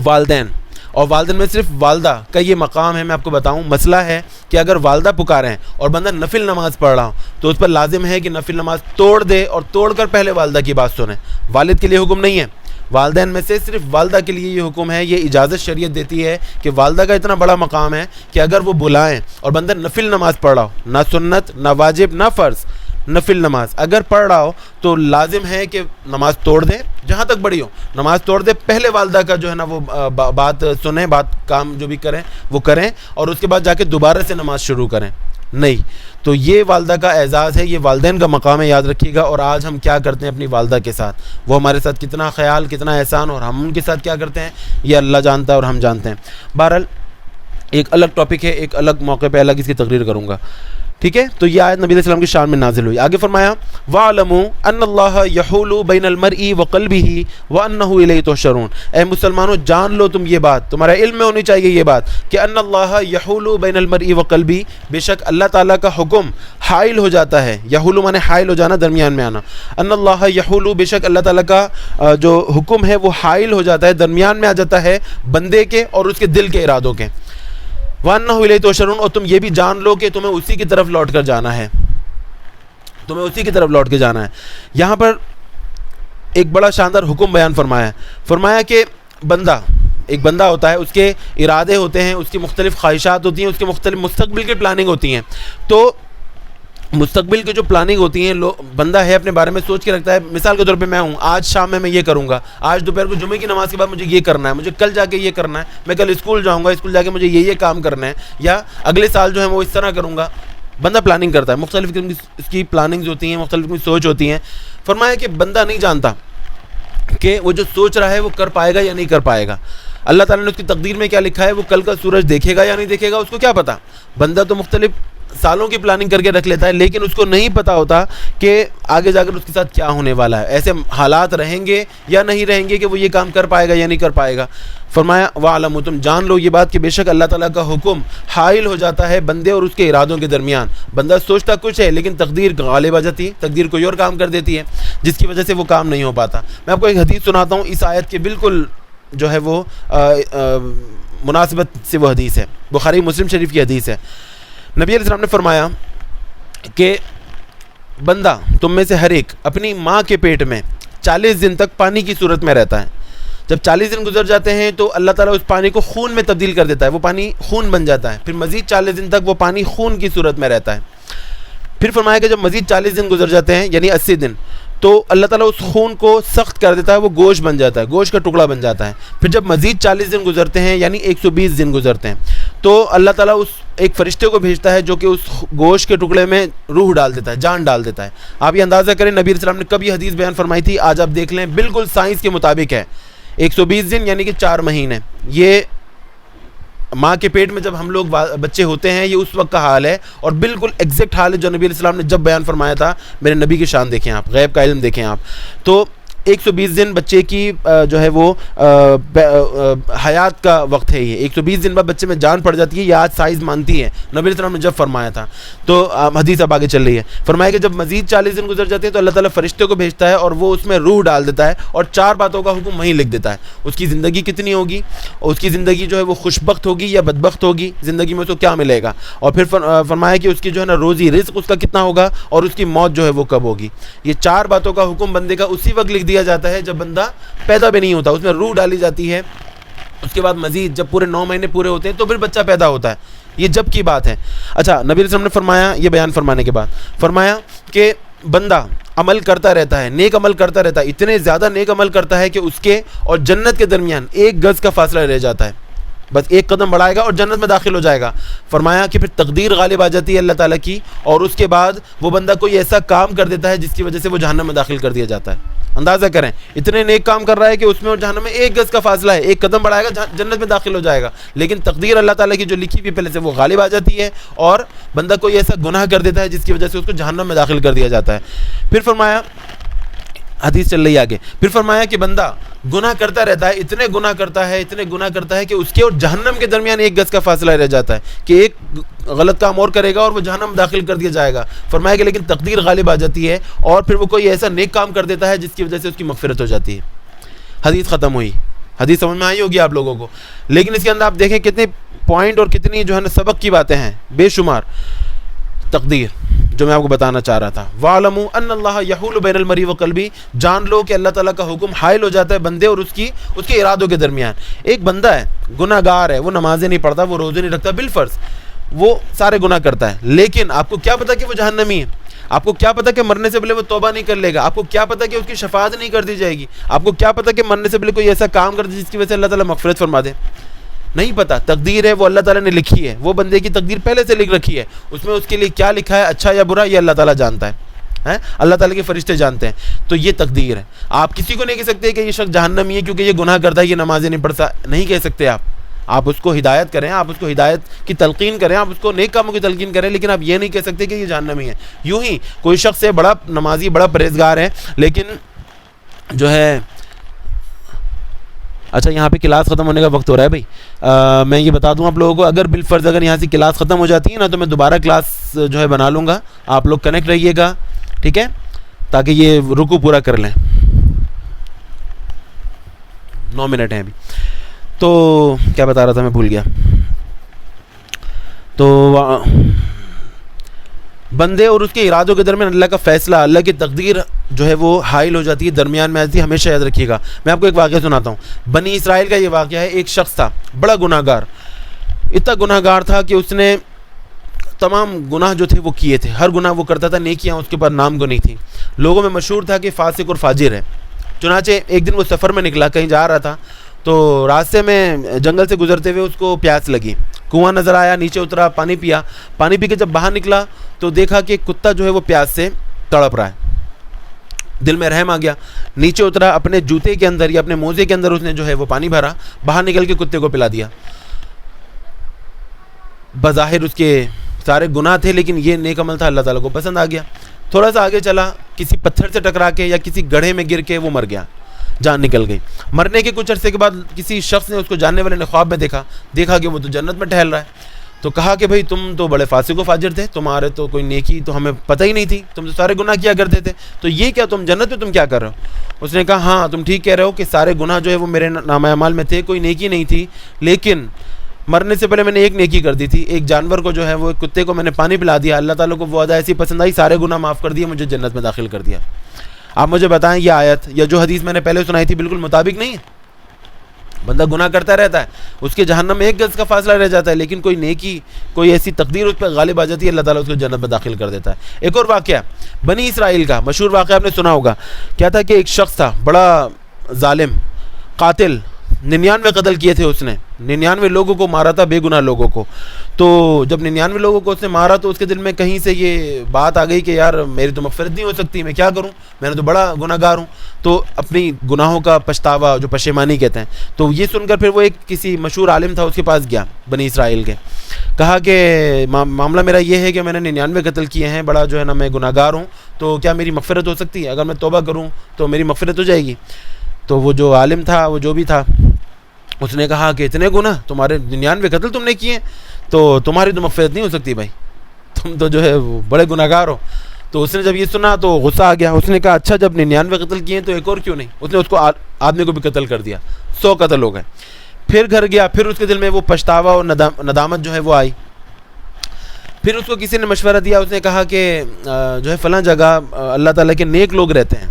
والدین, اور والدین میں صرف والدہ کا یہ مقام ہے. میں آپ کو بتاؤں, مسئلہ ہے کہ اگر والدہ پکاریں اور بندہ نفل نماز پڑھ رہا ہو تو اس پر لازم ہے کہ نفل نماز توڑ دے اور توڑ کر پہلے والدہ کی بات سنیں. والد کے لیے حکم نہیں ہے, والدین میں سے صرف والدہ کے لیے یہ حکم ہے. یہ اجازت شریعت دیتی ہے کہ والدہ کا اتنا بڑا مقام ہے کہ اگر وہ بلائیں اور بندہ نفل نماز پڑھ رہا ہو, نہ سنت نہ واجب نہ فرض, نفل نماز اگر پڑھ رہا ہو تو لازم ہے کہ نماز توڑ دے, جہاں تک بڑی ہو نماز توڑ دے, پہلے والدہ کا جو ہے نا وہ بات سنیں, بات کام جو بھی کریں وہ کریں, اور اس کے بعد جا کے دوبارہ سے نماز شروع کریں. نہیں, تو یہ والدہ کا اعزاز ہے, یہ والدین کا مقام ہے, یاد رکھیے گا. اور آج ہم کیا کرتے ہیں اپنی والدہ کے ساتھ, وہ ہمارے ساتھ کتنا خیال, کتنا احسان, اور ہم ان کے ساتھ کیا کرتے ہیں یہ اللہ جانتا ہے اور ہم جانتے ہیں. بہرحال ایک الگ ٹاپک ہے, ایک الگ موقع پہ الگ اس کی تقریر کروں گا. ٹھیک ہے, تو یہ آیت نبی علیہ السلام کی شان میں نازل ہوئی. آگے فرمایا وَاعْلَمُوا أَنَّ اللَّهَ يَحُولُ بَيْنَ الْمَرْءِ وَقَلْبِهِ وَأَنَّهُ إِلَيْهِ تُحْشَرُونَ. اے مسلمانوں, جان لو تم یہ بات, تمہارا علم میں ہونی چاہیے یہ بات کہ أَنَّ اللَّهَ يَحُولُ بَيْنَ الْمَرْءِ وَقَلْبِهِ, بے شک اللہ تعالیٰ کا حکم حائل ہو جاتا ہے. یحول مانے حائل ہو جانا, درمیان میں آنا. أَنَّ اللَّهَ يَحُولُ, بے شک اللہ تعالیٰ کا جو حکم ہے وہ حائل ہو جاتا ہے, درمیان میں آ جاتا ہے بندے کے اور اس کے دل کے ارادوں کے. وَأَنَّهُ إِلَيْهِ تُحْشَرُونَ, اور تم یہ بھی جان لو کہ تمہیں اسی کی طرف لوٹ کر جانا ہے, تمہیں اسی کی طرف لوٹ کے جانا ہے. یہاں پر ایک بڑا شاندار حکم بیان فرمایا کہ ایک بندہ ہوتا ہے, اس کے ارادے ہوتے ہیں, اس کی مختلف خواہشات ہوتی ہیں, اس کے مختلف مستقبل کی پلاننگ ہوتی ہیں. تو مستقبل کی جو پلاننگ ہوتی ہیں, بندہ ہے اپنے بارے میں سوچ کے رکھتا ہے. مثال کے طور پہ میں ہوں, آج شام میں یہ کروں گا, آج دوپہر کو جمعے کی نماز کے بعد مجھے یہ کرنا ہے, مجھے کل جا کے یہ کرنا ہے, میں کل اسکول جاؤں گا, اسکول جا کے مجھے یہ کام کرنا ہے, یا اگلے سال جو ہے وہ اس طرح کروں گا. بندہ پلاننگ کرتا ہے, مختلف قسم کی اس کی پلاننگز ہوتی ہیں, مختلف قسم کی سوچ ہوتی ہیں. فرمایا کہ بندہ نہیں جانتا کہ وہ جو سوچ رہا ہے وہ کر پائے گا یا نہیں کر پائے گا. اللہ تعالیٰ نے اس کی تقدیر میں کیا لکھا ہے, وہ کل کا سورج دیکھے گا یا نہیں دیکھے گا, اس کو کیا پتا. بندہ تو مختلف سالوں کی پلاننگ کر کے رکھ لیتا ہے, لیکن اس کو نہیں پتا ہوتا کہ آگے جا کر اس کے ساتھ کیا ہونے والا ہے, ایسے حالات رہیں گے یا نہیں رہیں گے کہ وہ یہ کام کر پائے گا یا نہیں کر پائے گا. فرمایا وَاعْلَمُوا, تم جان لو یہ بات کہ بے شک اللہ تعالیٰ کا حکم حائل ہو جاتا ہے بندے اور اس کے ارادوں کے درمیان. بندہ سوچتا کچھ ہے لیکن تقدیر غالب آ جاتی ہے, تقدیر کوئی اور کام کر دیتی ہے, جس کی وجہ سے وہ کام نہیں ہو پاتا. میں آپ کو ایک حدیث سناتا ہوں, اس آیت کے بالکل جو ہے وہ مناسبت سے وہ حدیث ہے, بخاری مسلم شریف کی حدیث ہے. نبی علیہ السلام نے فرمایا کہ بندہ تم میں سے ہر ایک اپنی ماں کے پیٹ میں 40 دن تک پانی کی صورت میں رہتا ہے. جب 40 دن گزر جاتے ہیں تو اللہ تعالیٰ اس پانی کو خون میں تبدیل کر دیتا ہے, وہ پانی خون بن جاتا ہے. پھر مزید 40 دن تک وہ پانی خون کی صورت میں رہتا ہے. پھر فرمایا کہ جب مزید 40 دن گزر جاتے ہیں یعنی 80 دن, تو اللہ تعالیٰ اس خون کو سخت کر دیتا ہے, وہ گوشت بن جاتا ہے, گوشت کا ٹکڑا بن جاتا ہے. پھر جب مزید 40 دن گزرتے ہیں یعنی 120 دن گزرتے ہیں, تو اللہ تعالیٰ اس ایک فرشتے کو بھیجتا ہے جو کہ اس گوشت کے ٹکڑے میں روح ڈال دیتا ہے, جان ڈال دیتا ہے. آپ یہ اندازہ کریں نبی علیہ السلام نے کب یہ حدیث بیان فرمائی تھی, آج آپ دیکھ لیں بالکل سائنس کے مطابق ہے. 120 دن یعنی کہ 4 مہینے, یہ ماں کے پیٹ میں جب ہم لوگ بچے ہوتے ہیں یہ اس وقت کا حال ہے, اور بالکل ایگزیکٹ حال ہے جو نبی علیہ السلام نے جب بیان فرمایا تھا. میرے نبی کی شان دیکھیں آپ, غیب کا علم دیکھیں آپ. تو 120 دن بچے کی جو ہے وہ حیات کا وقت ہے. یہ 120 دن بعد بچے میں جان پڑ جاتی ہے, یہ آج سائنس مانتی ہے. نبی علیہ السلام نے جب فرمایا تھا, تو حدیث اب آگے چل رہی ہے. فرمایا کہ جب مزید 40 دن گزر جاتے ہیں تو اللہ تعالیٰ فرشتے کو بھیجتا ہے اور وہ اس میں روح ڈال دیتا ہے, اور 4 باتوں کا حکم وہیں لکھ دیتا ہے. اس کی زندگی کتنی ہوگی, اور اس کی زندگی جو ہے وہ خوشبخت ہوگی یا بدبخت ہوگی, زندگی میں اس کو کیا ملے گا, اور پھر فرمایا کہ اس کی جو ہے نا روزی رزق اس کا کتنا ہوگا, اور اس کی موت جو ہے وہ کب ہوگی. یہ 4 باتوں کا حکم بندے کا اسی وقت لکھ دیا جاتا ہے جب بندہ پیدا بھی نہیں ہوتا, اس میں روح ڈالی جاتی ہے. اس کے بعد مزید جب پورے 9 مہینے پورے ہوتے ہیں تو پھر بچہ پیدا ہوتا ہے. یہ جب کی بات ہے. اچھا, نبی علیہ السلام نے فرمایا, یہ بیان فرمانے کے بعد فرمایا کہ بندہ عمل کرتا رہتا ہے, نیک عمل کرتا رہتا ہے, اتنے زیادہ نیک عمل کرتا ہے کہ اس کے اور جنت کے درمیان 1 گز کا فاصلہ رہ جاتا ہے. بس 1 قدم بڑھائے گا اور جنت میں داخل ہو جائے گا. فرمایا کہ پھر تقدیر غالب آ جاتی ہے اللہ تعالیٰ کی, اور اس کے بعد وہ بندہ کوئی ایسا کام کر دیتا ہے جس کی وجہ سے وہ جہنم میں داخل کر دیا جاتا ہے. اندازہ کریں, اتنے نیک کام کر رہا ہے کہ اس میں اور جہنم میں 1 گز کا فاصلہ ہے, 1 قدم بڑھائے گا جنت میں داخل ہو جائے گا. لیکن تقدیر اللہ تعالیٰ کی جو لکھی ہوئی پہلے سے وہ غالب آ جاتی ہے, اور بندہ کوئی ایسا گناہ کر دیتا ہے جس کی وجہ سے اس کو جہنم میں داخل کر دیا جاتا ہے. پھر فرمایا, حدیث چل رہی ہے آگے, پھر فرمایا کہ بندہ گناہ کرتا رہتا ہے, اتنے گناہ کرتا ہے کہ اس کے اور جہنم کے درمیان 1 گز کا فاصلہ رہ جاتا ہے, کہ ایک غلط کام اور کرے گا اور وہ جہنم داخل کر دیا جائے گا. فرمایا کہ لیکن تقدیر غالب آ جاتی ہے, اور پھر وہ کوئی ایسا نیک کام کر دیتا ہے جس کی وجہ سے اس کی مغفرت ہو جاتی ہے. حدیث ختم ہوئی. حدیث سمجھ میں آئی ہوگی آپ لوگوں کو, لیکن اس کے اندر آپ دیکھیں کتنے پوائنٹ اور کتنی جو ہے نا سبق کی باتیں ہیں, بے شمار. تقدیر جو میں آپ کو بتانا چاہ رہا تھا, وَعْلَمُوا أَنَّ اللَّهَ يَحُولُ بَيْنَ الْمَرْءِ وَقَلْبِهِ, جان لو کہ اللہ تعالیٰ کا حکم حائل ہو جاتا ہے بندے اور اس کے ارادوں کے درمیان. ایک بندہ ہے, گناہ گار ہے, وہ نمازیں نہیں پڑھتا, وہ روزے نہیں رکھتا, بالفرض وہ سارے گناہ کرتا ہے, لیکن آپ کو کیا پتا کہ وہ جہنمی ہے؟ آپ کو کیا پتا کہ مرنے سے پہلے وہ توبہ نہیں کر لے گا؟ آپ کو کیا پتا کہ اس کی شفاعت نہیں کر دی جائے گی؟ آپ کو کیا پتا کہ مرنے سے پہلے کوئی ایسا کام کر دے جس کی وجہ سے اللہ تعالیٰ مغفرت فرما دے؟ نہیں پتا. تقدیر ہے وہ اللہ تعالیٰ نے لکھی ہے, وہ بندے کی تقدیر پہلے سے لکھ رکھی ہے. اس میں اس کے لیے کیا لکھا ہے, اچھا یا برا, یہ اللہ تعالیٰ جانتا ہے, اللہ تعالیٰ کے فرشتے جانتے ہیں. تو یہ تقدیر ہے. آپ کسی کو نہیں کہہ سکتے کہ یہ شخص جہنمی ہے کیونکہ یہ گناہ کرتا ہے, یہ نمازیں نہیں پڑھتا, نہیں کہہ سکتے آپ اس کو ہدایت کریں, آپ اس کو ہدایت کی تلقین کریں, آپ اس کو نیک کاموں کی تلقین کریں, لیکن آپ یہ نہیں کہہ سکتے کہ یہ جہنمی ہے. یوں ہی کوئی شخص ہے بڑا نمازی, بڑا پرہیزگار ہے, لیکن جو ہے, اچھا یہاں پہ کلاس ختم ہونے کا وقت ہو رہا ہے بھائی. میں یہ بتا دوں آپ لوگوں کو, اگر بالفرض اگر یہاں سے کلاس ختم ہو جاتی ہے نا, تو میں دوبارہ کلاس جو ہے بنا لوں گا. آپ لوگ کنیکٹ رہیے گا, ٹھیک ہے, تاکہ یہ رکو پورا کر لیں. 9 منٹ ہیں ابھی. تو کیا بتا رہا تھا میں بھول گیا. تو بندے اور اس کے ارادوں کے درمیان اللہ کا فیصلہ, اللہ کی تقدیر جو ہے وہ حائل ہو جاتی ہے, درمیان میں آتی ہے. ہمیشہ یاد رکھیے گا. میں آپ کو ایک واقعہ سناتا ہوں. بنی اسرائیل کا یہ واقعہ ہے. ایک شخص تھا بڑا گناہ گار, اتنا گناہ گار تھا کہ اس نے تمام گناہ جو تھے وہ کیے تھے, ہر گناہ وہ کرتا تھا, نیکیاں اس کے پاس نام کو نہیں تھی. لوگوں میں مشہور تھا کہ فاسق اور فاجر ہے. چنانچہ ایک دن وہ سفر میں نکلا, کہیں جا رہا تھا, تو راستے میں جنگل سے گزرتے ہوئے اس کو پیاس لگی. کنواں نظر آیا, نیچے اترا, پانی پیا. پانی پی کے جب باہر نکلا تو دیکھا کہ کتا جو ہے وہ پیاس سے تڑپ رہا ہے. دل میں رحم آ گیا, نیچے اترا, اپنے جوتے کے اندر یا اپنے موزے کے اندر اس نے جو ہے وہ پانی بھرا, باہر نکل کے کتے کو پلا دیا. بظاہر اس کے سارے گناہ تھے, لیکن یہ نیک عمل تھا, اللہ تعالیٰ کو پسند آ گیا. تھوڑا سا آگے چلا, کسی پتھر سے ٹکرا کے یا کسی گڑھے میں گر کے وہ مر گیا, جان نکل گئی. مرنے کے کچھ عرصے کے بعد کسی شخص نے, اس کو جاننے والے نے خواب میں دیکھا کہ وہ تو جنت میں ٹہل رہا ہے. تو کہا کہ بھائی تم تو بڑے فاسق و فاجر تھے, تمہارے تو کوئی نیکی تو ہمیں پتہ ہی نہیں تھی, تم تو سارے گناہ کیا کرتے تھے, تو یہ کیا تم جنت میں تم کیا کر رہے ہو؟ اس نے کہا ہاں تم ٹھیک کہہ رہے ہو کہ سارے گناہ جو ہے وہ میرے نامہ اعمال میں تھے, کوئی نیکی نہیں تھی, لیکن مرنے سے پہلے میں نے ایک نیکی کر دی تھی, ایک جانور کو جو ہے وہ کتے کو میں نے پانی پلا دیا, اللہ تعالیٰ کو وہ ادا ایسی پسند آئی, سارے گناہ معاف کر دیے, مجھے جنت میں داخل کر دیا. آپ مجھے بتائیں یہ آیت یا جو حدیث میں نے پہلے سنائی تھی بالکل مطابق نہیں ہے؟ بندہ گناہ کرتا رہتا ہے, اس کے جہنم میں 1 گز کا فاصلہ رہ جاتا ہے, لیکن کوئی نیکی, کوئی ایسی تقدیر اس پہ غالب آ جاتی ہے, اللہ تعالیٰ اس کو جنت میں داخل کر دیتا ہے. ایک اور واقعہ بنی اسرائیل کا مشہور واقعہ آپ نے سنا ہوگا. کیا تھا کہ ایک شخص تھا بڑا ظالم قاتل, 99 قتل کیے تھے اس نے, 99 لوگوں کو مارا تھا, بے گناہ لوگوں کو. تو جب 99 لوگوں کو اس نے مارا تو اس کے دل میں کہیں سے یہ بات آ گئی کہ یار میری تو مغفرت نہیں ہو سکتی, میں کیا کروں, میں نے تو بڑا گناہ گار ہوں. تو اپنی گناہوں کا پچھتاوا, جو پشیمانی کہتے ہیں, تو یہ سن کر پھر وہ ایک کسی مشہور عالم تھا اس کے پاس گیا بنی اسرائیل کے. کہا کہ معاملہ میرا یہ ہے کہ میں نے 99 قتل کیے ہیں, بڑا جو ہے نا میں گناہ گار ہوں, تو کیا میری مغفرت ہو سکتی ہے؟ اگر میں توبہ کروں تو میری مغفرت ہو جائے گی. تو وہ جو عالم تھا, وہ جو بھی تھا, اس نے کہا کہ اتنے گناہ, تمہارے 99 قتل تم نے کیے, تو تمہاری تو مغفرت نہیں ہو سکتی بھائی, تم تو جو ہے بڑے گناہ گار ہو. تو اس نے جب یہ سنا تو غصہ آ گیا. اس نے کہا اچھا جب 99 قتل کیے ہیں تو ایک اور کیوں نہیں. اس نے اس کو آدمی کو بھی قتل کر دیا, 100 قتل ہو گئے. پھر گھر گیا, پھر اس کے دل میں وہ پچھتاوا اور ندامت جو ہے وہ آئی. پھر اس کو کسی نے مشورہ دیا, اس نے کہا کہ جو ہے فلاں جگہ اللہ تعالیٰ کے نیک لوگ رہتے ہیں,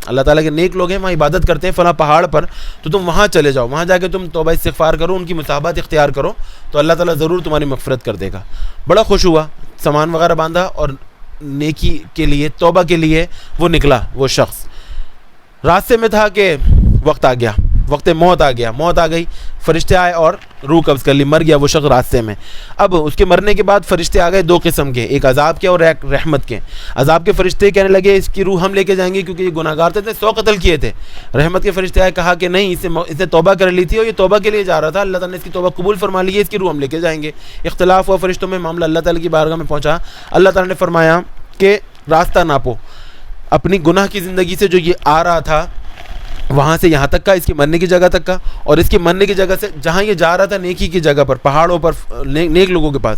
اللہ تعالیٰ کے نیک لوگ ہیں, وہاں عبادت کرتے ہیں فلاں پہاڑ پر, تو تم وہاں چلے جاؤ, وہاں جا کے تم توبہ استغفار کرو, ان کی مصاحبت اختیار کرو, تو اللہ تعالیٰ ضرور تمہاری مغفرت کر دے گا. بڑا خوش ہوا, سامان وغیرہ باندھا اور نیکی کے لیے, توبہ کے لیے وہ نکلا. وہ شخص راستے میں تھا کہ وقت آ گیا, وقت موت آ گیا, موت آ گئی, فرشتے آئے اور روح قبض کر لی, مر گیا وہ شخص راستے میں. اب اس کے مرنے کے بعد فرشتے آ گئے 2 قسم کے, ایک عذاب کے اور ایک رحمت کے. عذاب کے فرشتے کہنے لگے اس کی روح ہم لے کے جائیں گے کیونکہ یہ گناہ گار تھے, 100 قتل کیے تھے. رحمت کے فرشتے آئے, کہا کہ نہیں, اس نے توبہ کر لی تھی اور یہ توبہ کے لیے جا رہا تھا, اللہ تعالیٰ نے اس کی توبہ قبول فرما لی ہے, اس کی روح ہم لے کے جائیں گے. اختلاف ہوا فرشتوں میں, معاملہ اللہ تعالیٰ کی بارگاہ میں پہنچا. اللہ تعالیٰ نے فرمایا کہ راستہ ناپو, اپنی گناہ کی زندگی سے جو یہ آ رہا تھا وہاں سے یہاں تک کا, اس کی مرنے کی جگہ تک کا, اور اس کی مرنے کی جگہ سے جہاں یہ جا رہا تھا نیکی کی جگہ پر, پہاڑوں پر, نیک لوگوں کے پاس,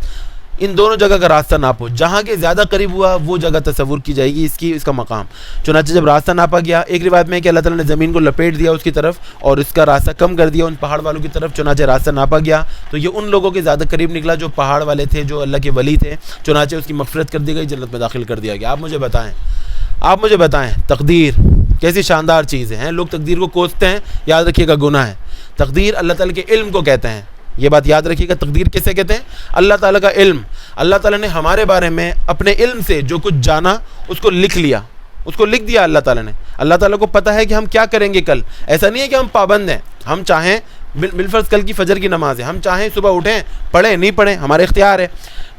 ان دونوں جگہ کا راستہ ناپو. جہاں کے زیادہ قریب ہوا وہ جگہ تصور کی جائے گی اس کا مقام. چنانچہ جب راستہ ناپا گیا, ایک روایت میں کہ اللہ تعالیٰ نے زمین کو لپیٹ دیا اس کی طرف اور اس کا راستہ کم کر دیا ان پہاڑ والوں کی طرف. چنانچہ راستہ ناپا گیا تو یہ ان لوگوں کے زیادہ قریب نکلا جو پہاڑ والے تھے, جو اللہ کے ولی تھے. چنانچہ اس کی مغفرت کر دی گئی, جنت میں داخل کر دیا گیا. آپ مجھے بتائیں تقدیر کیسی شاندار چیز ہے. لوگ تقدیر کو کوستے ہیں, یاد رکھیے گا گناہ ہے. تقدیر اللہ تعالیٰ کے علم کو کہتے ہیں, یہ بات یاد رکھیے گا. تقدیر کیسے کہتے ہیں؟ اللہ تعالیٰ کا علم. اللہ تعالیٰ نے ہمارے بارے میں اپنے علم سے جو کچھ جانا اس کو لکھ لیا, اس کو لکھ دیا اللہ تعالیٰ نے. اللہ تعالیٰ کو پتہ ہے کہ ہم کیا کریں گے کل. ایسا نہیں ہے کہ ہم پابند ہیں, ہم چاہیں بالفرض کل کی فجر کی نماز ہے, ہم چاہیں صبح اٹھیں پڑھیں نہیں پڑھیں ہمارے اختیار ہے,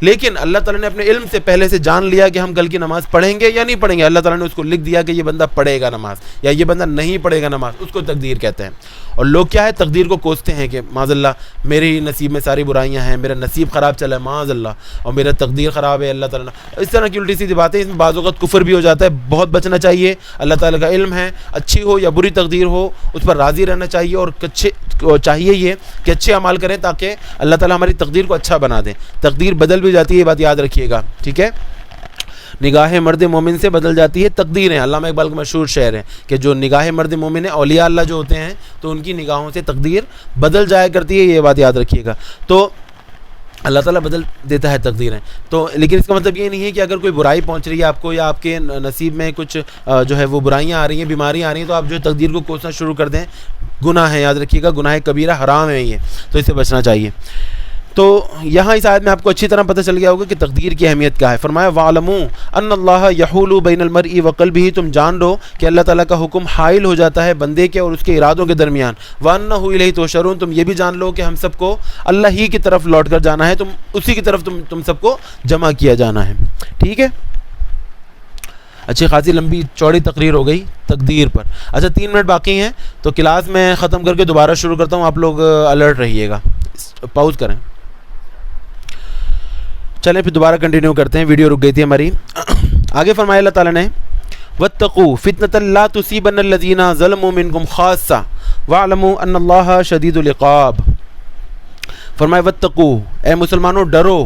لیکن اللہ تعالیٰ نے اپنے علم سے پہلے سے جان لیا کہ ہم کل کی نماز پڑھیں گے یا نہیں پڑھیں گے. اللہ تعالیٰ نے اس کو لکھ دیا کہ یہ بندہ پڑھے گا نماز یا یہ بندہ نہیں پڑھے گا نماز, اس کو تقدیر کہتے ہیں. اور لوگ کیا ہے, تقدیر کو کوستے ہیں کہ معاذ اللہ میری نصیب میں ساری برائیاں ہیں, میرا نصیب خراب چلا ہے معاذ اللہ, اور میرا تقدیر خراب ہے اللہ تعالیٰ نے. اس طرح کی الٹی سیدھی باتیں, اس میں بعض اوقات کفر بھی ہو جاتا ہے. بہت بچنا چاہیے. اللہ تعالیٰ کا علم ہے, اچھی ہو یا بری تقدیر ہو اس پر راضی رہنا چاہیے, اور چاہیے یہ کہ اچھے اعمال کریں تاکہ اللہ تعالیٰ ہماری تقدیر کو اچھا بنا دیں. تقدیر بدل بھی جاتی ہے, یہ بات یاد رکھیے گا, ٹھیک ہے. نگاہ مرد مومن سے بدل جاتی ہے تقدیریں. علامہ اقبال کا مشہور شعر ہے کہ جو نگاہ مرد مومن ہے, اولیاء اللہ جو ہوتے ہیں تو ان کی نگاہوں سے تقدیر بدل جایا کرتی ہے, یہ بات یاد رکھیے گا. تو اللہ تعالیٰ بدل دیتا ہے تقدیریں. تو لیکن اس کا مطلب یہ نہیں ہے کہ اگر کوئی برائی پہنچ رہی ہے آپ کو یا آپ کے نصیب میں کچھ جو ہے وہ برائیاں آ رہی ہیں, بیماریاں آ رہی ہیں, تو آپ جو ہے تقدیر کو کوسنا شروع کر دیں. گناہ ہے, یاد رکھیے گا, گناہ کبیرہ حرام ہے یہ, تو اس سے بچنا چاہیے. تو یہاں اس آیت میں آپ کو اچھی طرح پتہ چل گیا ہوگا کہ تقدیر کی اہمیت کیا ہے. فرمایا وَعْلَمُوا أَنَّ اللَّهَ يَحُولُ بَيْنَ الْمَرْءِ وَقَلْبِهِ, تم جان لو کہ اللہ تعالیٰ کا حکم حائل ہو جاتا ہے بندے کے اور اس کے ارادوں کے درمیان. وَأَنَّهُ إِلَيْهِ تُحْشَرُونَ, تم یہ بھی جان لو کہ ہم سب کو اللہ ہی کی طرف لوٹ کر جانا ہے, تم اسی کی طرف تم سب کو جمع کیا جانا ہے. ٹھیک ہے, اچھی خاصی لمبی چوڑی تقریر ہو گئی تقدیر پر. اچھا 3 منٹ باقی ہیں تو کلاس میں ختم کر کے دوبارہ شروع کرتا ہوں, آپ لوگ الرٹ رہیے گا, پاؤز کریں. چلیں پھر دوبارہ کنٹینیو کرتے ہیں, ویڈیو رک گئی تھی ہماری. آگے فرمایا اللہ تعالیٰ نے وَاتَّقُوا فِتْنَةً لَا تُصِيبَنَّ الَّذِينَ ظَلَمُوا مِنْكُمْ خَاصَّةً وَاعْلَمُوا أَنَّ اللَّهَ شَدِيدُ الْعِقَابِ. فرمایا وَاتَّقُوا, اے مسلمانوں ڈرو,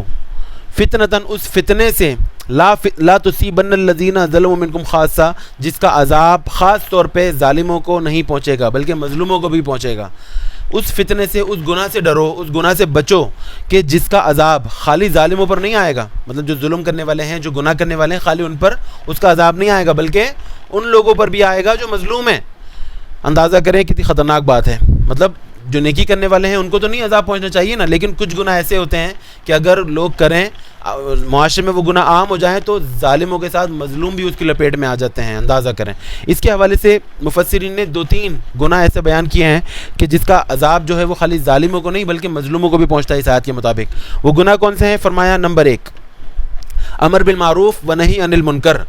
فتنتاً اس فتنے سے, لا تصیبن الذین ظلموا منکم خاصہ, جس کا عذاب خاص طور پہ ظالموں کو نہیں پہنچے گا بلکہ مظلوموں کو بھی پہنچے گا. اس فتنے سے, اس گناہ سے ڈرو, اس گناہ سے بچو کہ جس کا عذاب خالی ظالموں پر نہیں آئے گا. مطلب جو ظلم کرنے والے ہیں, جو گناہ کرنے والے ہیں, خالی ان پر اس کا عذاب نہیں آئے گا, بلکہ ان لوگوں پر بھی آئے گا جو مظلوم ہیں. اندازہ کریں کتنی خطرناک بات ہے. مطلب جو نیکی کرنے والے ہیں ان کو تو نہیں عذاب پہنچنا چاہیے نا, لیکن کچھ گناہ ایسے ہوتے ہیں کہ اگر لوگ کریں, معاشرے میں وہ گناہ عام ہو جائیں تو ظالموں کے ساتھ مظلوم بھی اس کی لپیٹ میں آ جاتے ہیں. اندازہ کریں. اس کے حوالے سے مفسرین نے 2-3 گناہ ایسے بیان کیے ہیں کہ جس کا عذاب جو ہے وہ خالی ظالموں کو نہیں بلکہ مظلوموں کو بھی پہنچتا ہے اس آیت کے مطابق. وہ گناہ کون سے ہیں؟ فرمایا نمبر 1, امر بالمعروف و نہی عن المنکر,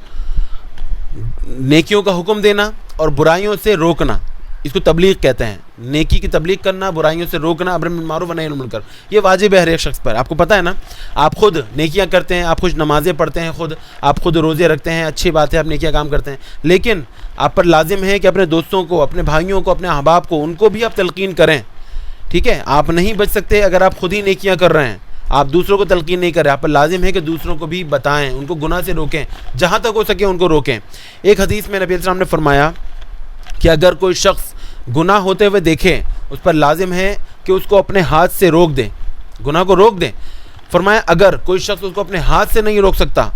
نیکیوں کا حکم دینا اور برائیوں سے روکنا. اس کو تبلیغ کہتے ہیں. نیکی کی تبلیغ کرنا, برائیوں سے روکنا, امر بالمعروف و نہی عن المنکر. یہ واجب ہے ہر ایک شخص پر. آپ کو پتہ ہے نا, آپ خود نیکیاں کرتے ہیں, آپ خود نمازیں پڑھتے ہیں, آپ خود روزے رکھتے ہیں, اچھی بات ہے, آپ نیکیاں کام کرتے ہیں, لیکن آپ پر لازم ہے کہ اپنے دوستوں کو, اپنے بھائیوں کو, اپنے احباب کو, ان کو بھی آپ تلقین کریں. ٹھیک ہے, آپ نہیں بچ سکتے اگر آپ خود ہی نیکیاں کر رہے ہیں, آپ دوسروں کو تلقین نہیں کر رہے. آپ پر لازم ہے کہ دوسروں کو بھی بتائیں, ان کو گناہ سے روکیں, جہاں تک ہو سکے ان کو روکیں. ایک حدیث میں نبی علیہ السلام نے فرمایا کہ اگر کوئی شخص گناہ ہوتے ہوئے دیکھے, اس پر لازم ہے کہ اس کو اپنے ہاتھ سے روک دیں, گناہ کو روک دیں. فرمایا اگر کوئی شخص اس کو اپنے ہاتھ سے نہیں روک سکتا,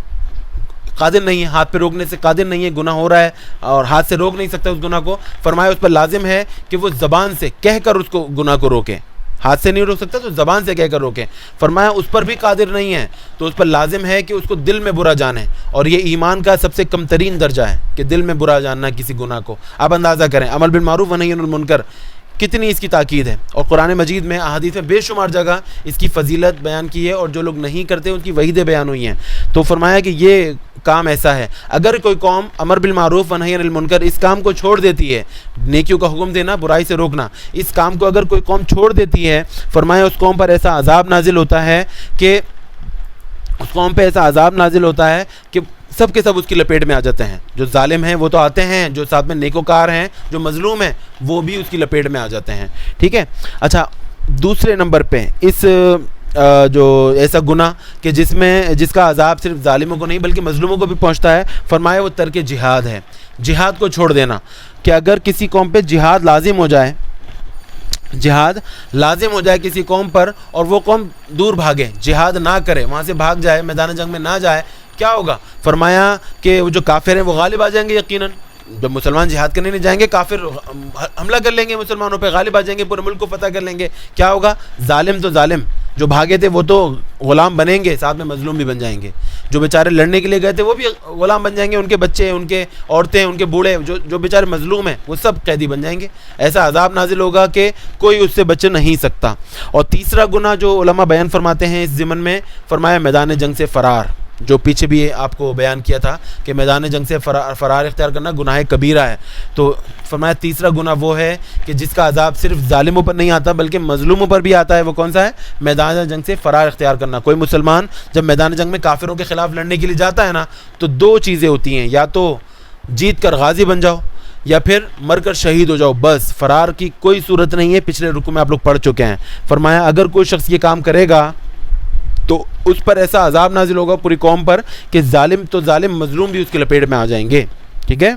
قادر نہیں ہے, ہاتھ پہ روکنے سے قادر نہیں ہے, گناہ ہو رہا ہے اور ہاتھ سے روک نہیں سکتا اس گناہ کو, فرمایا اس پر لازم ہے کہ وہ زبان سے کہہ کر اس کو گناہ کو روکے. ہاتھ سے نہیں روک سکتا تو زبان سے کہہ کر روکیں. فرمایا اس پر بھی قادر نہیں ہے تو اس پر لازم ہے کہ اس کو دل میں برا جانے, اور یہ ایمان کا سب سے کم ترین درجہ ہے کہ دل میں برا جاننا کسی گناہ کو. آپ اندازہ کریں امر بالمعروف و نہی عن المنکر کتنی اس کی تاکید ہے, اور قرآن مجید میں احادیث میں بے شمار جگہ اس کی فضیلت بیان کی ہے, اور جو لوگ نہیں کرتے ان کی وعیدیں بیان ہوئی ہیں. تو فرمایا کہ یہ کام ایسا ہے, اگر کوئی قوم امر بالمعروف و نہی عن المنکر اس کام کو چھوڑ دیتی ہے, نیکیوں کا حکم دینا, برائی سے روکنا, اس کام کو اگر کوئی قوم چھوڑ دیتی ہے, فرمایا اس قوم پر ایسا عذاب نازل ہوتا ہے کہ سب کے سب اس کی لپیٹ میں آ جاتے ہیں. جو ظالم ہیں وہ تو آتے ہیں, جو ساتھ میں نیکوکار ہیں, جو مظلوم ہیں وہ بھی اس کی لپیٹ میں آ جاتے ہیں. ٹھیک ہے. اچھا, دوسرے نمبر پہ اس جو ایسا گناہ کہ جس کا عذاب صرف ظالموں کو نہیں بلکہ مظلوموں کو بھی پہنچتا ہے, فرمایا وہ ترک جہاد ہے, جہاد کو چھوڑ دینا. کہ اگر کسی قوم پہ جہاد لازم ہو جائے کسی قوم پر, اور وہ قوم دور بھاگے, جہاد نہ کرے, وہاں سے بھاگ جائے, میدان جنگ میں نہ جائے, کیا ہوگا؟ فرمایا کہ وہ جو کافر ہیں وہ غالب آ جائیں گے یقیناً. جب مسلمان جہاد کرنے نہیں جائیں گے, کافر حملہ کر لیں گے مسلمانوں پہ, غالب آ جائیں گے, پورے ملک کو فتح کر لیں گے. کیا ہوگا؟ ظالم تو ظالم, جو بھاگے تھے وہ تو غلام بنیں گے, ساتھ میں مظلوم بھی بن جائیں گے. جو بیچارے لڑنے کے لیے گئے تھے وہ بھی غلام بن جائیں گے, ان کے بچے, ان کے عورتیں, ان کے بوڑھے, جو بیچارے مظلوم ہیں وہ سب قیدی بن جائیں گے. ایسا عذاب نازل ہوگا کہ کوئی اس سے بچ نہیں سکتا. اور تیسرا گناہ جو علماء بیان فرماتے ہیں اس ضمن میں, فرمایا میدان جنگ سے فرار, جو پیچھے بھی آپ کو بیان کیا تھا کہ میدان جنگ سے فرار اختیار کرنا گناہ کبیرہ ہے. تو فرمایا تیسرا گناہ وہ ہے کہ جس کا عذاب صرف ظالموں پر نہیں آتا بلکہ مظلوموں پر بھی آتا ہے. وہ کون سا ہے؟ میدان جنگ سے فرار اختیار کرنا. کوئی مسلمان جب میدان جنگ میں کافروں کے خلاف لڑنے کے لیے جاتا ہے نا, تو 2 چیزیں ہوتی ہیں, یا تو جیت کر غازی بن جاؤ یا پھر مر کر شہید ہو جاؤ, بس فرار کی کوئی صورت نہیں ہے. پچھلے رکوع میں آپ لوگ پڑھ چکے ہیں. فرمایا اگر کوئی شخص یہ کام کرے گا تو اس پر ایسا عذاب نازل ہوگا پوری قوم پر کہ ظالم تو ظالم, مظلوم بھی اس کی لپیٹ میں آ جائیں گے. ٹھیک ہے.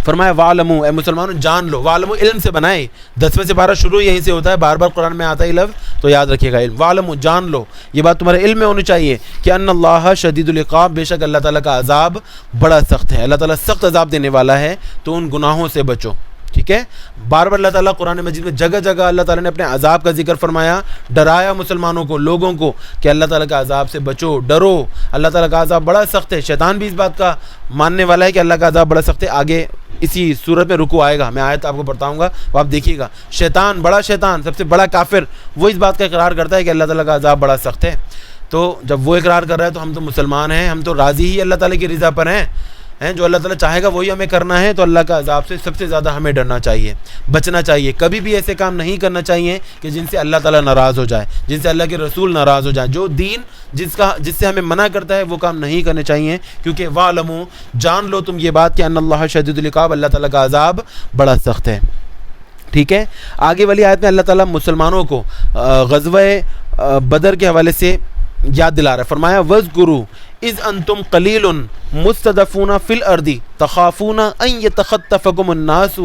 فرمایا وَعْلَمُوا, اے مسلمانوں جان لو. وَعْلَمُوا علم سے بنائے, 10ویں سے 12 شروع یہیں سے ہوتا ہے, بار بار قرآن میں آتا ہے لفظ, تو یاد رکھیے گا علم. وَعْلَمُوا جان لو, یہ بات تمہارے علم میں ہونی چاہیے کہ ان اللہ شدید العقاب, بے شک اللہ تعالیٰ کا عذاب بڑا سخت ہے, اللہ تعالیٰ سخت عذاب دینے والا ہے, تو ان گناہوں سے بچو. ٹھیک ہے. بار بار اللہ تعالیٰ قرآن مجید میں جگہ جگہ اللہ تعالیٰ نے اپنے عذاب کا ذکر فرمایا, ڈرایا مسلمانوں کو, لوگوں کو کہ اللہ تعالیٰ کا عذاب سے بچو, ڈرو, اللہ تعالیٰ کا عذاب بڑا سخت ہے. شیطان بھی اس بات کا ماننے والا ہے کہ اللہ کا عذاب بڑا سخت ہے. آگے اسی صورت میں رکوع آئے گا, میں آیت آپ کو بتاؤں گا, وہ آپ دیکھیے گا. شیطان, سب سے بڑا کافر, وہ اس بات کا اقرار کرتا ہے کہ اللہ تعالیٰ کا عذاب بڑا سخت ہے. تو جب وہ اقرار کر رہا ہے تو ہم تو مسلمان ہیں, ہم تو راضی ہی اللہ تعالیٰ کی رضا پر ہیں, جو اللہ تعالیٰ چاہے گا وہی ہمیں کرنا ہے. تو اللہ کا عذاب سے سب سے زیادہ ہمیں ڈرنا چاہیے, بچنا چاہیے. کبھی بھی ایسے کام نہیں کرنا چاہیے کہ جن سے اللہ تعالیٰ ناراض ہو جائے, جن سے اللہ کے رسول ناراض ہو جائیں. جو دین جس سے ہمیں منع کرتا ہے وہ کام نہیں کرنے چاہیے, کیونکہ وَعْلَمُوا جان لو تم یہ بات کہ ان اللہ شدید العقاب, اللہ تعالیٰ کا عذاب بڑا سخت ہے. ٹھیک ہے. آگے والی آیت میں اللہ تعالیٰ مسلمانوں کو غزوہ بدر کے حوالے سے یاد دلا رہا ہے. فرمایا وَاذْكُرُوا اِذْ أَنْتُمْ قَلِيلٌ مُسْتَضَعْفُونَ فِي الْأَرْضِ تَخَافُونَ أَنْ يَتَخَطَّفَكُمُ النَّاسُ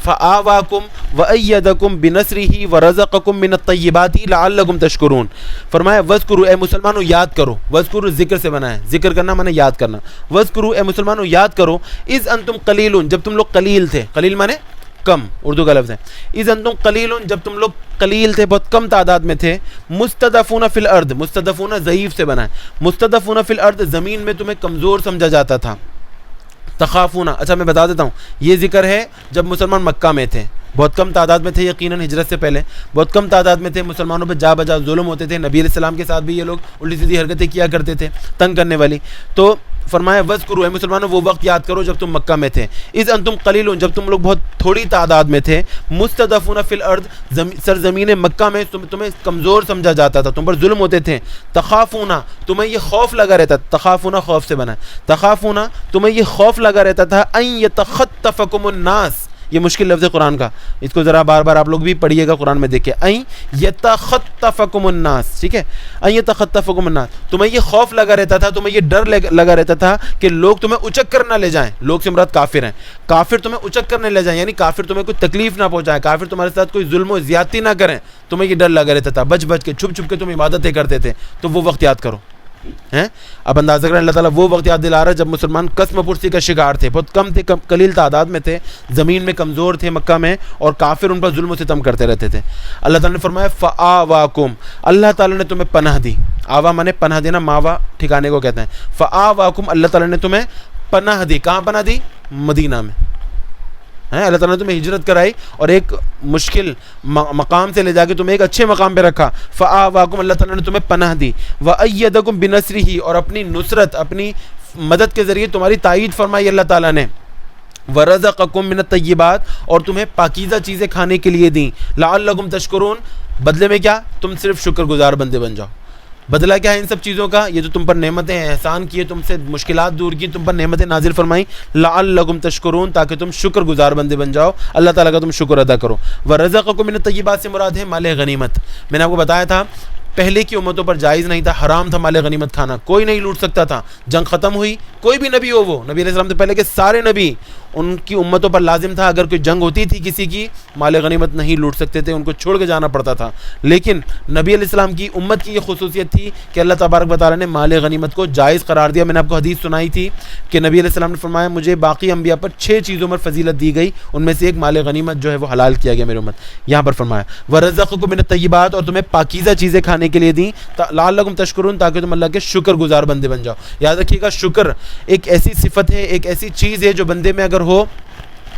فَآوَاكُمْ وَأَيَّدَكُمْ بِنَصْرِهِ وَرَزَقَكُم مِّنَ الطَّيِّبَاتِ لَعَلَّكُمْ تَشْكُرُونَ. فرمایا وَاذْكُرُوا اے مسلمانوں یاد کرو. وَاذْكُرُوا ذکر سے بنا ہے, ذکر کرنا مانے یاد کرنا. وَاذْكُرُوا اے مسلمانوں یاد کرو اِذْ أَنْتُمْ قَلِيلٌ جب تم لوگ قلیل تھے. قلیل مانے کم, اردو کا لفظ ہے. اِذْ أَنْتُمْ قَلِيلٌ جب تم لوگ قلیل تھے, بہت کم تعداد میں تھے. مستضعفون فی الارض, مستضعفون ضعیف سے بنا ہے. مستضعفون فی الارض زمین میں تمہیں کمزور سمجھا جاتا تھا. تخافون, اچھا میں بتا دیتا ہوں, یہ ذکر ہے جب مسلمان مکہ میں تھے, بہت کم تعداد میں تھے یقیناً ہجرت سے پہلے, بہت کم تعداد میں تھے. مسلمانوں پہ جا بجا ظلم ہوتے تھے. نبی علیہ السلام کے ساتھ بھی یہ لوگ الٹی سیدھی حرکتیں کیا کرتے تھے, تنگ کرنے والی. تو فرمایا وَاذْكُرُوا اے مسلمانوں وہ وقت یاد کرو جب تم مکہ میں تھے. اِذْ أَنْتُمْ قَلِيلٌ جب تم لوگ بہت تھوڑی تعداد میں تھے. مُسْتَضَعْفُونَ فِي الْأَرْضِ سرزمین مکہ میں تمہیں کمزور سمجھا جاتا تھا, تم پر ظلم ہوتے تھے. تخافون تمہیں یہ خوف لگا رہتا, تخافون خوف سے بنا ہے. تخافون تمہیں یہ خوف لگا رہتا تھا أَن يَتَخَطَّفَكُمُ النَّاسُ, یہ مشکل لفظ ہے قرآن کا, اس کو ذرا بار بار آپ لوگ بھی پڑھیے گا قرآن میں دیکھیں. أَن يَتَخَطَّفَكُمُ النَّاسُ, ٹھیک ہے, أَن يَتَخَطَّفَكُمُ النَّاسُ تمہیں یہ خوف لگا رہتا تھا, تمہیں یہ ڈر لگا رہتا تھا کہ لوگ تمہیں اچک کر نہ لے جائیں. لوگ سے مراد کافر ہیں, کافر تمہیں اچک کر نہ لے جائیں, یعنی کافر تمہیں کوئی تکلیف نہ پہنچائیں, کافر تمہارے ساتھ کوئی ظلم و زیادتی نہ کریں. تمہیں یہ ڈر لگا رہتا تھا, بچ بچ کے چھپ چھپ کے تم عبادتیں کرتے تھے. تو وہ وقت یاد کرو ہیں. اب اندازہ کریں اللہ تعالیٰ وہ وقت یاد دلا رہا ہے جب مسلمان قسم پرسی کا شکار تھے, بہت کم تھے, قلیل تعداد میں تھے, زمین میں کمزور تھے مکہ میں, اور کافر ان پر ظلم و ستم کرتے رہتے تھے. اللہ تعالیٰ نے فرمایا فآواکم, اللہ تعالیٰ نے تمہیں پناہ دی. آوا مانے پناہ دینا, ماوا ٹھکانے کو کہتے ہیں. فآواکم اللہ تعالیٰ نے تمہیں پناہ دی. کہاں پناہ دی؟ مدینہ میں. اللہ تعالیٰ نے تمہیں ہجرت کرائی اور ایک مشکل مقام سے لے جا کے تمہیں ایک اچھے مقام پہ رکھا. فآواکم اللہ تعالیٰ نے تمہیں پناہ دی. وأیدکم بنصرہ اور اپنی نصرت, اپنی مدد کے ذریعے تمہاری تائید فرمائی اللہ تعالیٰ نے. ورزقکم من الطیبات اور تمہیں پاکیزہ چیزیں کھانے کے لیے دیں. لعلکم تشکرون بدلے میں کیا؟ تم صرف شکر گزار بندے بن جاؤ. بدلہ کیا ہے ان سب چیزوں کا؟ یہ جو تم پر نعمتیں احسان کیے, تم سے مشکلات دور کی, تم پر نعمتیں نازل فرمائیں. لعلکم تشکرون تاکہ تم شکر گزار بندے بن جاؤ, اللہ تعالیٰ کا تم شکر ادا کرو. ورزقکم من الطیبات سے مراد ہے مال غنیمت. میں نے آپ کو بتایا تھا پہلے کی امتوں پر جائز نہیں تھا, حرام تھا مال غنیمت کھانا, کوئی نہیں لوٹ سکتا تھا. جنگ ختم ہوئی, کوئی بھی نبی ہو, وہ نبی علیہ السلام سے پہلے کے سارے نبی, ان کی امتوں پر لازم تھا اگر کوئی جنگ ہوتی تھی کسی کی, مال غنیمت نہیں لوٹ سکتے تھے, ان کو چھوڑ کے جانا پڑتا تھا. لیکن نبی علیہ السلام کی امت کی یہ خصوصیت تھی کہ اللہ تبارک و تعالیٰ نے مال غنیمت کو جائز قرار دیا. میں نے آپ کو حدیث سنائی تھی کہ نبی علیہ السلام نے فرمایا مجھے باقی انبیاء پر 6 چیزوں پر فضیلت دی گئی, ان میں سے ایک مال غنیمت جو ہے وہ حلال کیا گیا میری امت. یہاں پر فرمایا ورزقکم من الطیبات اور تمہیں پاکیزہ چیزیں کھانے کے لیے دیں. لعلکم تشکرون تاکہ تم اللہ کے شکر گزار بندے بن جاؤ. یاد رکھیے گا شکر ایک ایسی صفت ہے, ایک ایسی چیز ہے جو بندے میں اگر ہو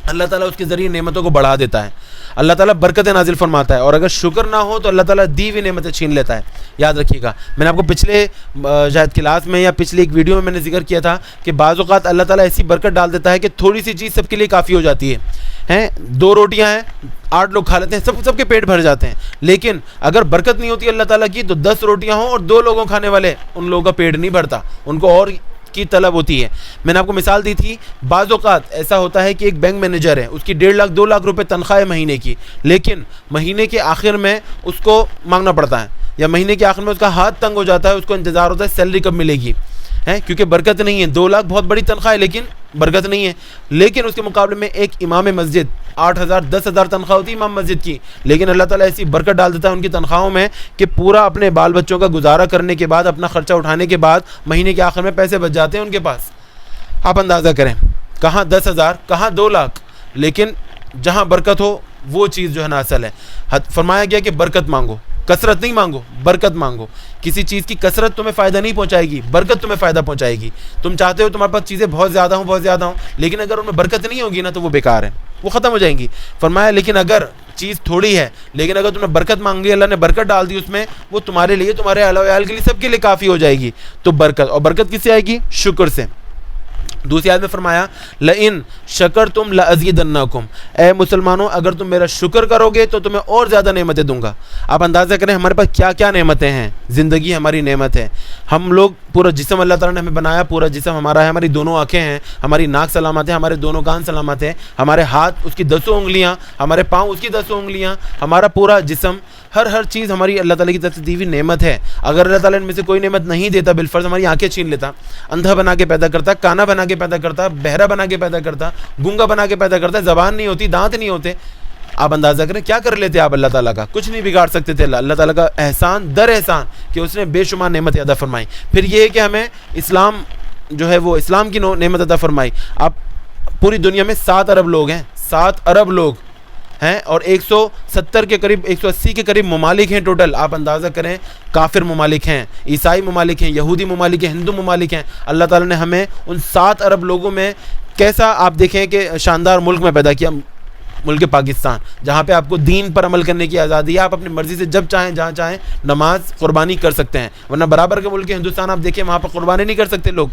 اللہ تعالیٰ اس کے ذریعے نعمتوں کو بڑھا دیتا ہے, اللہ تعالیٰ برکتیں نازل فرماتا ہے, اور اگر شکر نہ ہو تو اللہ تعالیٰ دی ہوئی نعمتیں چھین لیتا ہے. یاد رکھیے گا میں نے آپ کو پچھلے شاید کلاس میں یا پچھلی ایک ویڈیو میں نے ذکر کیا تھا کہ بعض اوقات اللہ تعالیٰ ایسی برکت ڈال دیتا ہے کہ تھوڑی سی چیز سب کے لیے کافی ہو جاتی ہے. 2 روٹیاں ہیں, 8 لوگ کھا لیتے ہیں, سب کے پیٹ بھر جاتے ہیں. لیکن اگر برکت نہیں ہوتی اللہ تعالیٰ کی تو 10 روٹیاں ہوں اور 2 لوگوں کھانے والے, ان لوگوں کا پیٹ نہیں بھرتا, ان کو اور کی طلب ہوتی ہے. میں نے آپ کو مثال دی تھی, بعض اوقات ایسا ہوتا ہے کہ ایک بینک مینیجر ہے, اس کی 1.5 لاکھ 2 لاکھ روپے تنخواہ ہے مہینے کی, لیکن مہینے کے آخر میں اس کو مانگنا پڑتا ہے, یا مہینے کے آخر میں اس کا ہاتھ تنگ ہو جاتا ہے, اس کو انتظار ہوتا ہے سیلری کب ملے گی, کیونکہ برکت نہیں ہے. 2 لاکھ بہت بڑی تنخواہ ہے لیکن برکت نہیں ہے. لیکن اس کے مقابلے میں ایک امام مسجد 8,000 10,000 تنخواہ ہوتی ہے امام مسجد کی, لیکن اللہ تعالیٰ ایسی برکت ڈال دیتا ہے ان کی تنخواہوں میں کہ پورا اپنے بال بچوں کا گزارا کرنے کے بعد, اپنا خرچہ اٹھانے کے بعد مہینے کے آخر میں پیسے بچ جاتے ہیں ان کے پاس. آپ اندازہ کریں, کہاں 10,000 کہاں 2 لاکھ, لیکن جہاں برکت ہو وہ چیز جو ہے نا اصل ہے. فرمایا گیا کہ برکت مانگو, کثرت نہیں مانگو, برکت مانگو. کسی چیز کی کثرت تمہیں فائدہ نہیں پہنچائے گی, برکت تمہیں فائدہ پہنچائے گی. تم چاہتے ہو تمہارے پاس چیزیں بہت زیادہ ہوں, لیکن اگر ان میں برکت نہیں ہوگی نا تو وہ بیکار ہیں, وہ ختم ہو جائیں گی. فرمایا لیکن اگر چیز تھوڑی ہے لیکن اگر تم نے برکت مانگی, اللہ نے برکت ڈال دی اس میں, وہ تمہارے لیے, تمہارے اہل و عیال کے لیے, سب کے لیے کافی ہو جائے گی. تو برکت, اور برکت کس سے آئے گی؟ شکر سے. دوسری آیت میں فرمایا لئن شکرتم لازیدنکم, اے مسلمانوں اگر تم میرا شکر کرو گے تو تمہیں اور زیادہ نعمتیں دوں گا. آپ اندازہ کریں ہمارے پاس کیا کیا نعمتیں ہیں. زندگی ہماری نعمت ہے, ہم لوگ پورا جسم اللہ تعالیٰ نے ہمیں بنایا, پورا جسم ہمارا ہے, ہماری دونوں آنکھیں ہیں, ہماری ناک سلامت ہے, ہمارے دونوں کان سلامت ہے, ہمارے ہاتھ اس کی 10 انگلیاں, ہمارے پاؤں اس کی 10 انگلیاں, ہمارا پورا جسم, ہر چیز ہماری اللہ تعالیٰ کی طرف سے دی ہوئی نعمت ہے. اگر اللہ تعالیٰ ان میں سے کوئی نعمت نہیں دیتا, بالفرض ہماری آنکھیں چھین لیتا, اندھا بنا کے پیدا کرتا, کانا بنا کے پیدا کرتا, بہرا بنا کے پیدا کرتا, گونگا بنا کے پیدا کرتا, زبان نہیں ہوتی, دانت نہیں ہوتے, آپ اندازہ کریں کیا کر لیتے آپ اللہ تعالیٰ کا. کچھ نہیں بگاڑ سکتے تھے. اللہ تعالیٰ کا احسان در احسان کہ اس نے بے شمار نعمت عطا فرمائی. پھر یہ ہے کہ ہمیں اسلام جو ہے وہ اسلام کی نعمت عطا فرمائی. آپ پوری دنیا میں 7 ارب لوگ ہیں, 7 ارب لوگ ہیں, اور 170 کے قریب 180 کے قریب ممالک ہیں ٹوٹل. آپ اندازہ کریں, کافر ممالک ہیں, عیسائی ممالک ہیں, یہودی ممالک ہیں, ہندو ممالک ہیں. اللہ تعالیٰ نے ہمیں ان 7 ارب لوگوں میں کیسا آپ دیکھیں کہ شاندار ملک میں پیدا کیا, ملک پاکستان, جہاں پہ آپ کو دین پر عمل کرنے کی آزادی ہے. آپ اپنی مرضی سے جب چاہیں جہاں چاہیں نماز قربانی کر سکتے ہیں, ورنہ برابر کے ملک ہندوستان آپ دیکھیں وہاں پر قربانی نہیں کر سکتے لوگ.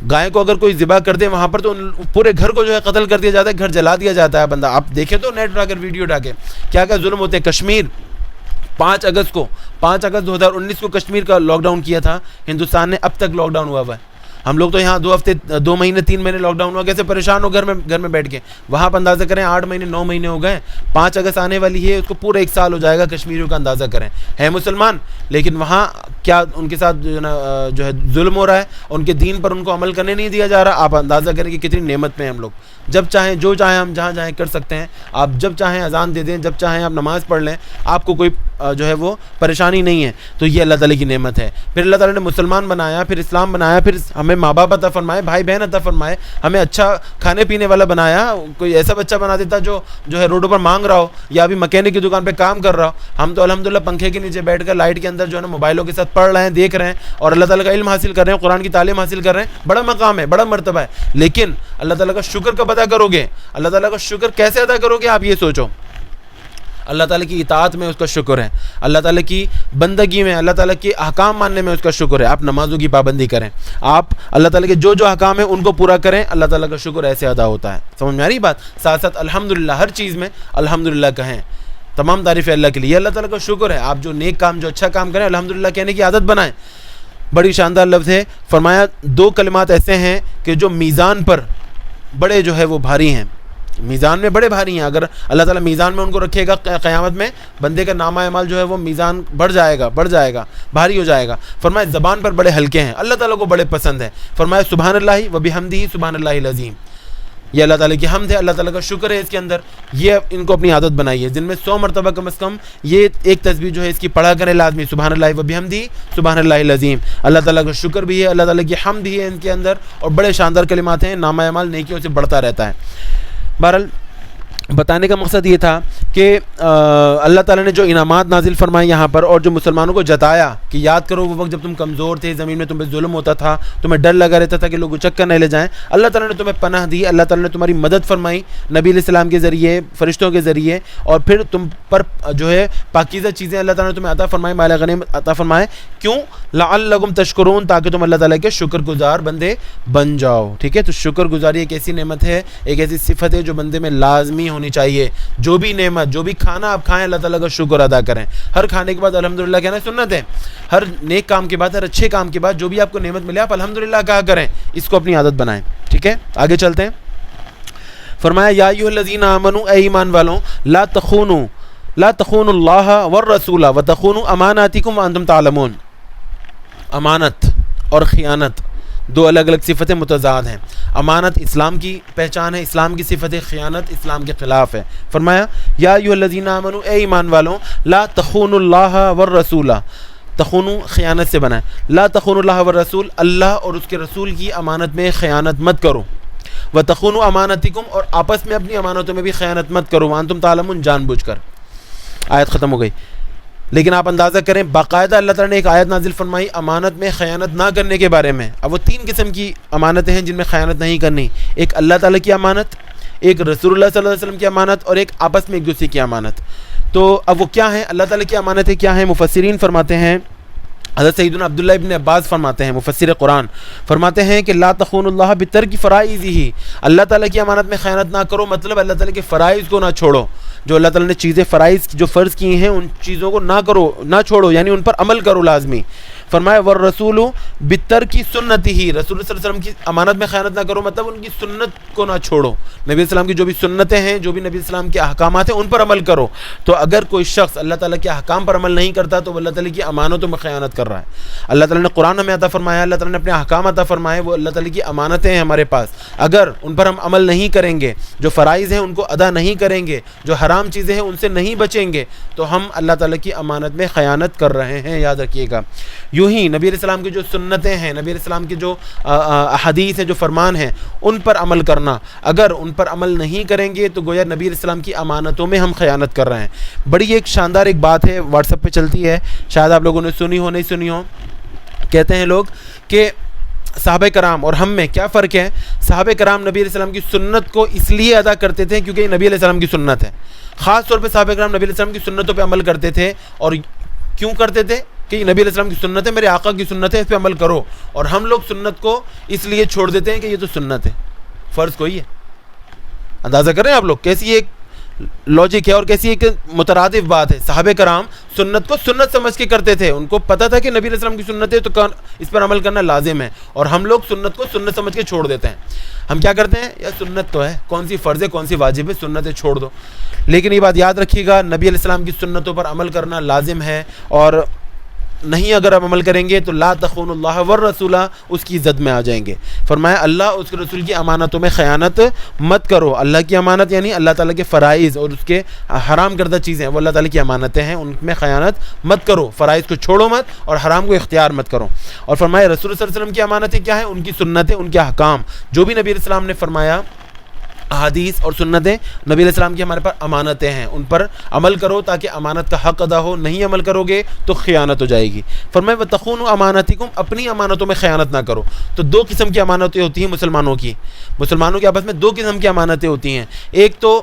گائے کو اگر کوئی ذبح کر دے وہاں پر تو پورے گھر کو جو ہے قتل کر دیا جاتا ہے, گھر جلا دیا جاتا ہے بندہ. آپ دیکھیں تو نیٹ اٹھا کر ویڈیو اٹھا کے کیا کیا ظلم ہوتے ہیں. کشمیر 5 اگست 2019 کو کشمیر کا لاک ڈاؤن کیا تھا ہندوستان نے, اب تک لاک ڈاؤن ہوا ہے. ہم لوگ تو یہاں 2 ہفتے 2 مہینے 3 مہینے لاک ڈاؤن ہوا, کیسے پریشان ہو گھر میں بیٹھ کے. وہاں پر اندازہ کریں 8 مہینے 9 مہینے ہو گئے. 5 اگست آنے والی ہے, اس کو پورا 1 سال ہو جائے گا. کشمیریوں کا اندازہ کریں, ہے مسلمان لیکن وہاں کیا ان کے ساتھ جو ہے ظلم ہو رہا ہے, ان کے دین پر ان کو عمل کرنے نہیں دیا جا رہا. آپ اندازہ کریں کہ کتنی نعمت میں ہم لوگ, جب چاہیں جو چاہیں ہم جہاں جائیں کر سکتے ہیں. آپ جب چاہیں اذان دے دیں, جب چاہیں آپ نماز پڑھ لیں, آپ کو کوئی جو ہے وہ پریشانی نہیں ہے. تو یہ اللہ تعالیٰ کی نعمت ہے. پھر اللہ تعالیٰ نے مسلمان بنایا, پھر اسلام بنایا, پھر ہمیں ماں باپ عطا فرمائے, بھائی بہن عطا فرمائے, ہمیں اچھا کھانے پینے والا بنایا. کوئی ایسا بچہ بنا دیتا جو ہے روڈوں پر مانگ رہا ہو یا ابھی مکینک کی دکان پہ کام کر رہا ہو. ہم تو الحمدللہ پنکھے کے نیچے بیٹھ کر لائٹ کے اندر جو ہے نا موبائلوں کے ساتھ پڑھ رہے ہیں, دیکھ رہے ہیں, اور اللہ تعالیٰ کا علم حاصل کر رہے ہیں, قرآن کی تعلیم حاصل کر رہے ہیں. بڑا مقام ہے, بڑا مرتبہ ہے. لیکن اللہ تعالیٰ کا شکر کب ادا کرو گے, اللہ تعالیٰ کا شکر کیسے ادا کرو گے, آپ یہ سوچو. اللہ تعالیٰ کی اطاعت میں اس کا شکر ہے, اللہ تعالیٰ کی بندگی میں, اللہ تعالیٰ کے احکام ماننے میں اس کا شکر ہے. آپ نمازوں کی پابندی کریں, آپ اللہ تعالیٰ کے جو احکام ہیں ان کو پورا کریں, اللہ تعالیٰ کا شکر ایسے ادا ہوتا ہے. سمجھ میں آ رہی بات. ساتھ ساتھ الحمدللہ, ہر چیز میں الحمدللہ کہیں, تمام تعریف اللہ کے لیے. یہ اللہ تعالیٰ کا شکر ہے. آپ جو نیک کام, جو اچھا کام کریں, الحمدللہ کہنے کی عادت بنائیں. بڑی شاندار لفظ ہے. فرمایا 2 کلمات ایسے ہیں کہ جو میزان پر بڑے جو ہے وہ بھاری ہیں, میزان میں بڑے بھاری ہیں. اگر اللہ تعالیٰ میزان میں ان کو رکھے گا, قیامت میں بندے کا نامہ اعمال جو ہے وہ میزان بڑھ جائے گا, بھاری ہو جائے گا. فرمایا زبان پر بڑے ہلکے ہیں, اللہ تعالیٰ کو بڑے پسند ہیں. فرمایا سبحان اللہ و بحمدہ سبحان اللہ العظیم. یہ اللہ تعالیٰ کی حمد ہے, اللہ تعالیٰ کا شکر ہے اس کے اندر. یہ ان کو اپنی عادت بنائیے. دن میں 100 مرتبہ کم از کم یہ ایک تسبیح جو ہے اس کی پڑھا کریں لازمی, سبحان اللہ و بحمدہ سبحان اللہ العظیم. اللہ تعالیٰ کا شکر بھی ہے, اللہ تعالیٰ کی حمد بھی ہے ان کے اندر, اور بڑے شاندار کلمات ہیں. نامہ اعمال نیکیوں سے بڑھتا رہتا ہے. بہرحال بتانے کا مقصد یہ تھا کہ اللہ تعالیٰ نے جو انعامات نازل فرمائے یہاں پر, اور جو مسلمانوں کو جتایا کہ یاد کرو وہ وقت جب تم کمزور تھے, زمین میں تم پہ ظلم ہوتا تھا, تمہیں ڈر لگا رہتا تھا کہ لوگ اچک کر نہ لے جائیں. اللہ تعالیٰ نے تمہیں پناہ دی, اللہ تعالیٰ نے تمہاری مدد فرمائی نبی علیہ السلام کے ذریعے, فرشتوں کے ذریعے, اور پھر تم پر جو ہے پاکیزہ چیزیں اللہ تعالیٰ نے تمہیں عطا فرمائے, مال غنیمت عطا فرمائے. کیوں؟ لعلکم تشکرون, تاکہ تم اللہ تعالیٰ کے شکر گزار بندے بن جاؤ. ٹھیک ہے, تو شکر گزاری ایک ایسی نعمت ہے, ایک ایسی صفت ہے جو بندے میں لازمی ہونی چاہیے. جو بھی نعمت, جو بھی کھانا آپ کھائیں, اللہ تعالیٰ کا شکر ادا کریں. ہر کھانے کے بعد الحمدللہ کہنا سنت ہے. ہر نیک کام کے بعد, ہر اچھے کام کے بعد جو بھی آپ کو نعمت ملے آپ الحمدللہ کہا کریں. اس کو اپنی عادت بنائیں. ٹھیک ہے, آگے چلتے ہیں. فرمایا یا ایھا الذین آمنوا, اے ایمان والوں, لا تخونوا اللہ والرسول وتخونوا اماناتکم وانتم تعلمون. امانت اور خیانت 2 الگ الگ صفتیں متضاد ہیں. امانت اسلام کی پہچان ہے, اسلام کی صفت ہے. خیانت اسلام کے خلاف ہے. فرمایا یا ایھا الذین آمنوا, اے ایمان والوں, لا تخونوا اللہ والرسول. تخونوا خیانت سے بنا ہے. لا تخونوا اللہ والرسول, اللہ اور اس کے رسول کی امانت میں خیانت مت کرو. وتخونوا اماناتکم, اور آپس میں اپنی امانتوں میں بھی خیانت مت کرو. وانتم تعلمون, جان بوجھ کر. آیت ختم ہو گئی. لیکن آپ اندازہ کریں, باقاعدہ اللہ تعالیٰ نے ایک آیت نازل فرمائی امانت میں خیانت نہ کرنے کے بارے میں. اب وہ 3 قسم کی امانتیں ہیں جن میں خیانت نہیں کرنی. ایک اللہ تعالیٰ کی امانت, ایک رسول اللہ صلی اللہ علیہ وسلم کی امانت, اور ایک آپس میں ایک دوسرے کی امانت. تو اب وہ کیا ہیں اللہ تعالیٰ کی امانتیں کیا ہیں؟ مفسرین فرماتے ہیں, حضرت سیدنا عبداللہ ابن عباس فرماتے ہیں, مفسر قرآن فرماتے ہیں کہ لا تخونوا اللہ بترک فرائضہ, اللہ تعالیٰ کی امانت میں خیانت نہ کرو, مطلب اللہ تعالیٰ کے فرائض کو نہ چھوڑو. جو اللہ تعالیٰ نے چیزیں فرائض جو فرض کی ہیں ان چیزوں کو نہ کرو, نہ چھوڑو, یعنی ان پر عمل کرو لازمی. فرمایا والرسول بترک سنتی، رسول صلی اللہ علیہ وسلم کی امانت میں خیانت نہ کرو، مطلب ان کی سنت کو نہ چھوڑو، نبی علیہ السلام کی جو بھی سنتیں ہیں، جو بھی نبی علیہ السلام کے احکامات ہیں ان پر عمل کرو. تو اگر کوئی شخص اللہ تعالیٰ کے احکام پر عمل نہیں کرتا تو وہ اللہ تعالیٰ کی امانتوں میں خیانت کر رہا ہے. اللہ تعالیٰ نے قرآن ہمیں عطا فرمایا، اللہ تعالیٰ نے اپنے احکام عطا فرمائے، وہ اللہ تعالیٰ کی امانتیں ہیں ہمارے پاس. اگر ان پر ہم عمل نہیں کریں گے، جو فرائض ہیں ان کو ادا نہیں کریں گے، جو حرام چیزیں ہیں ان سے نہیں بچیں گے، تو ہم اللہ تعالیٰ کی امانت میں خیانت کر رہے ہیں، یاد رکھیے گا. یوں ہی نبی علیہ السلام کی جو سنتیں ہیں، نبی علیہ السلام کی جو احادیث ہیں، جو فرمان ہیں، ان پر عمل کرنا، اگر ان پر عمل نہیں کریں گے تو گویا نبی علیہ السلام کی امانتوں میں ہم خیانت کر رہے ہیں. بڑی ایک شاندار ایک بات ہے، واٹس ایپ پہ چلتی ہے، شاید آپ لوگوں نے سنی ہو نہیں سنی ہو. کہتے ہیں لوگ کہ صحابہ کرام اور ہم میں کیا فرق ہے. صحابہ کرام نبی علیہ السلام کی سنت کو اس لیے ادا کرتے تھے کیونکہ یہ نبی علیہ السلام کی سنت ہے. خاص طور پہ صحابہ کرام نبی علیہ السلام کی سنتوں پہ عمل کرتے تھے. اور کیوں کرتے تھے؟ کہ نبی علیہ السلام کی سنت ہے، میرے آقا کی سنت ہے، اس پہ عمل کرو. اور ہم لوگ سنت کو اس لیے چھوڑ دیتے ہیں کہ یہ تو سنت ہے، فرض کوئی ہے. اندازہ کریں آپ لوگ کیسی ایک لاجک ہے اور کیسی ایک مترادف بات ہے. صحابہ کرام سنت کو سنت سمجھ کے کرتے تھے، ان کو پتہ تھا کہ نبی علیہ السلام کی سنت ہے تو اس پر عمل کرنا لازم ہے. اور ہم لوگ سنت کو سنت سمجھ کے چھوڑ دیتے ہیں. ہم کیا کرتے ہیں؟ یا سنت تو ہے، کون سی فرض ہے کون سی واجب ہے، سنتیں چھوڑ دو. لیکن یہ بات یاد رکھیے گا، نبی علیہ السلام کی سنتوں پر عمل کرنا لازم ہے. اور نہیں اگر آپ عمل کریں گے تو لا تخون اللہ والرسول، اس کی زد میں آ جائیں گے. فرمایا اللہ اس کے رسول کی امانتوں میں خیانت مت کرو. اللہ کی امانت یعنی اللہ تعالیٰ کے فرائض اور اس کے حرام کردہ چیزیں، وہ اللہ تعالیٰ کی امانتیں ہیں، ان میں خیانت مت کرو. فرائض کو چھوڑو مت اور حرام کو اختیار مت کرو. اور فرمایا رسول صلی اللہ علیہ وسلم کی امانتیں کیا ہیں؟ ان کی سنتیں، ان کے احکام، جو بھی نبی علیہ السلام نے فرمایا، احادیث اور سنتیں نبی علیہ السلام کی ہمارے پر امانتیں ہیں، ان پر عمل کرو تاکہ امانت کا حق ادا ہو. نہیں عمل کرو گے تو خیانت ہو جائے گی. فرمایا وَتَخُونُوا أَمَانَاتِكُمْ، اپنی امانتوں میں خیانت نہ کرو. تو دو قسم کی امانتیں ہوتی ہیں مسلمانوں کے آپس میں دو قسم کی امانتیں ہوتی ہیں. ایک تو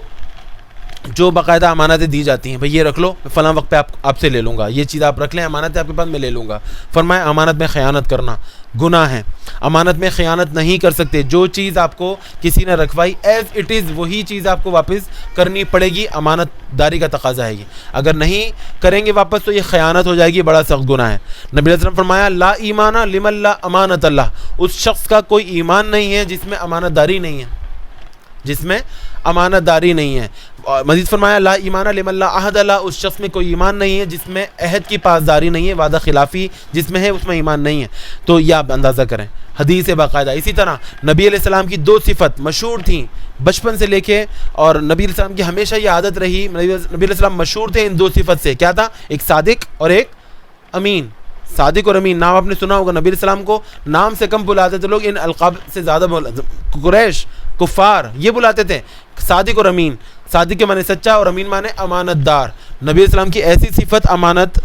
جو باقاعدہ امانتیں دی جاتی ہیں، بھئی یہ رکھ لو، فلاں وقت پہ آپ سے لے لوں گا، یہ چیز آپ رکھ لیں، امانت ہے آپ کے پاس، میں لے لوں گا. فرمایا امانت میں خیانت کرنا گناہ ہے. امانت میں خیانت نہیں کر سکتے. جو چیز آپ کو کسی نے رکھوائی ایز اٹ از وہی چیز آپ کو واپس کرنی پڑے گی. امانت داری کا تقاضا ہے یہ. اگر نہیں کریں گے واپس تو یہ خیانت ہو جائے گی، بڑا سخت گناہ ہے. نبی علیہ السلام فرمایا لا ایمان لمن لا امانت اللہ، اس شخص کا کوئی ایمان نہیں ہے جس میں امانت داری نہیں ہے، جس میں امانت داری نہیں ہے. مزید فرمایا لا ایمان لمن لا عہد اللہ، اس شخص میں کوئی ایمان نہیں ہے جس میں عہد کی پاسداری نہیں ہے، وعدہ خلافی جس میں ہے اس میں ایمان نہیں ہے. تو یہ آپ اندازہ کریں، حدیث باقاعدہ. اسی طرح نبی علیہ السلام کی دو صفت مشہور تھیں بچپن سے لے کے، اور نبی علیہ السلام کی ہمیشہ یہ عادت رہی. نبی علیہ السلام مشہور تھے ان دو صفت سے. کیا تھا؟ ایک صادق اور ایک امین. صادق اور امین نام آپ نے سنا ہوگا. نبی علیہ السلام کو نام سے کم بلاتے تھے لوگ، ان القاب سے زیادہ قریش کفار یہ بلاتے تھے صادق اور امین. صادق کے معنی سچا اور امین معنی امانت دار. نبی علیہ السلام کی ایسی صفت، امانت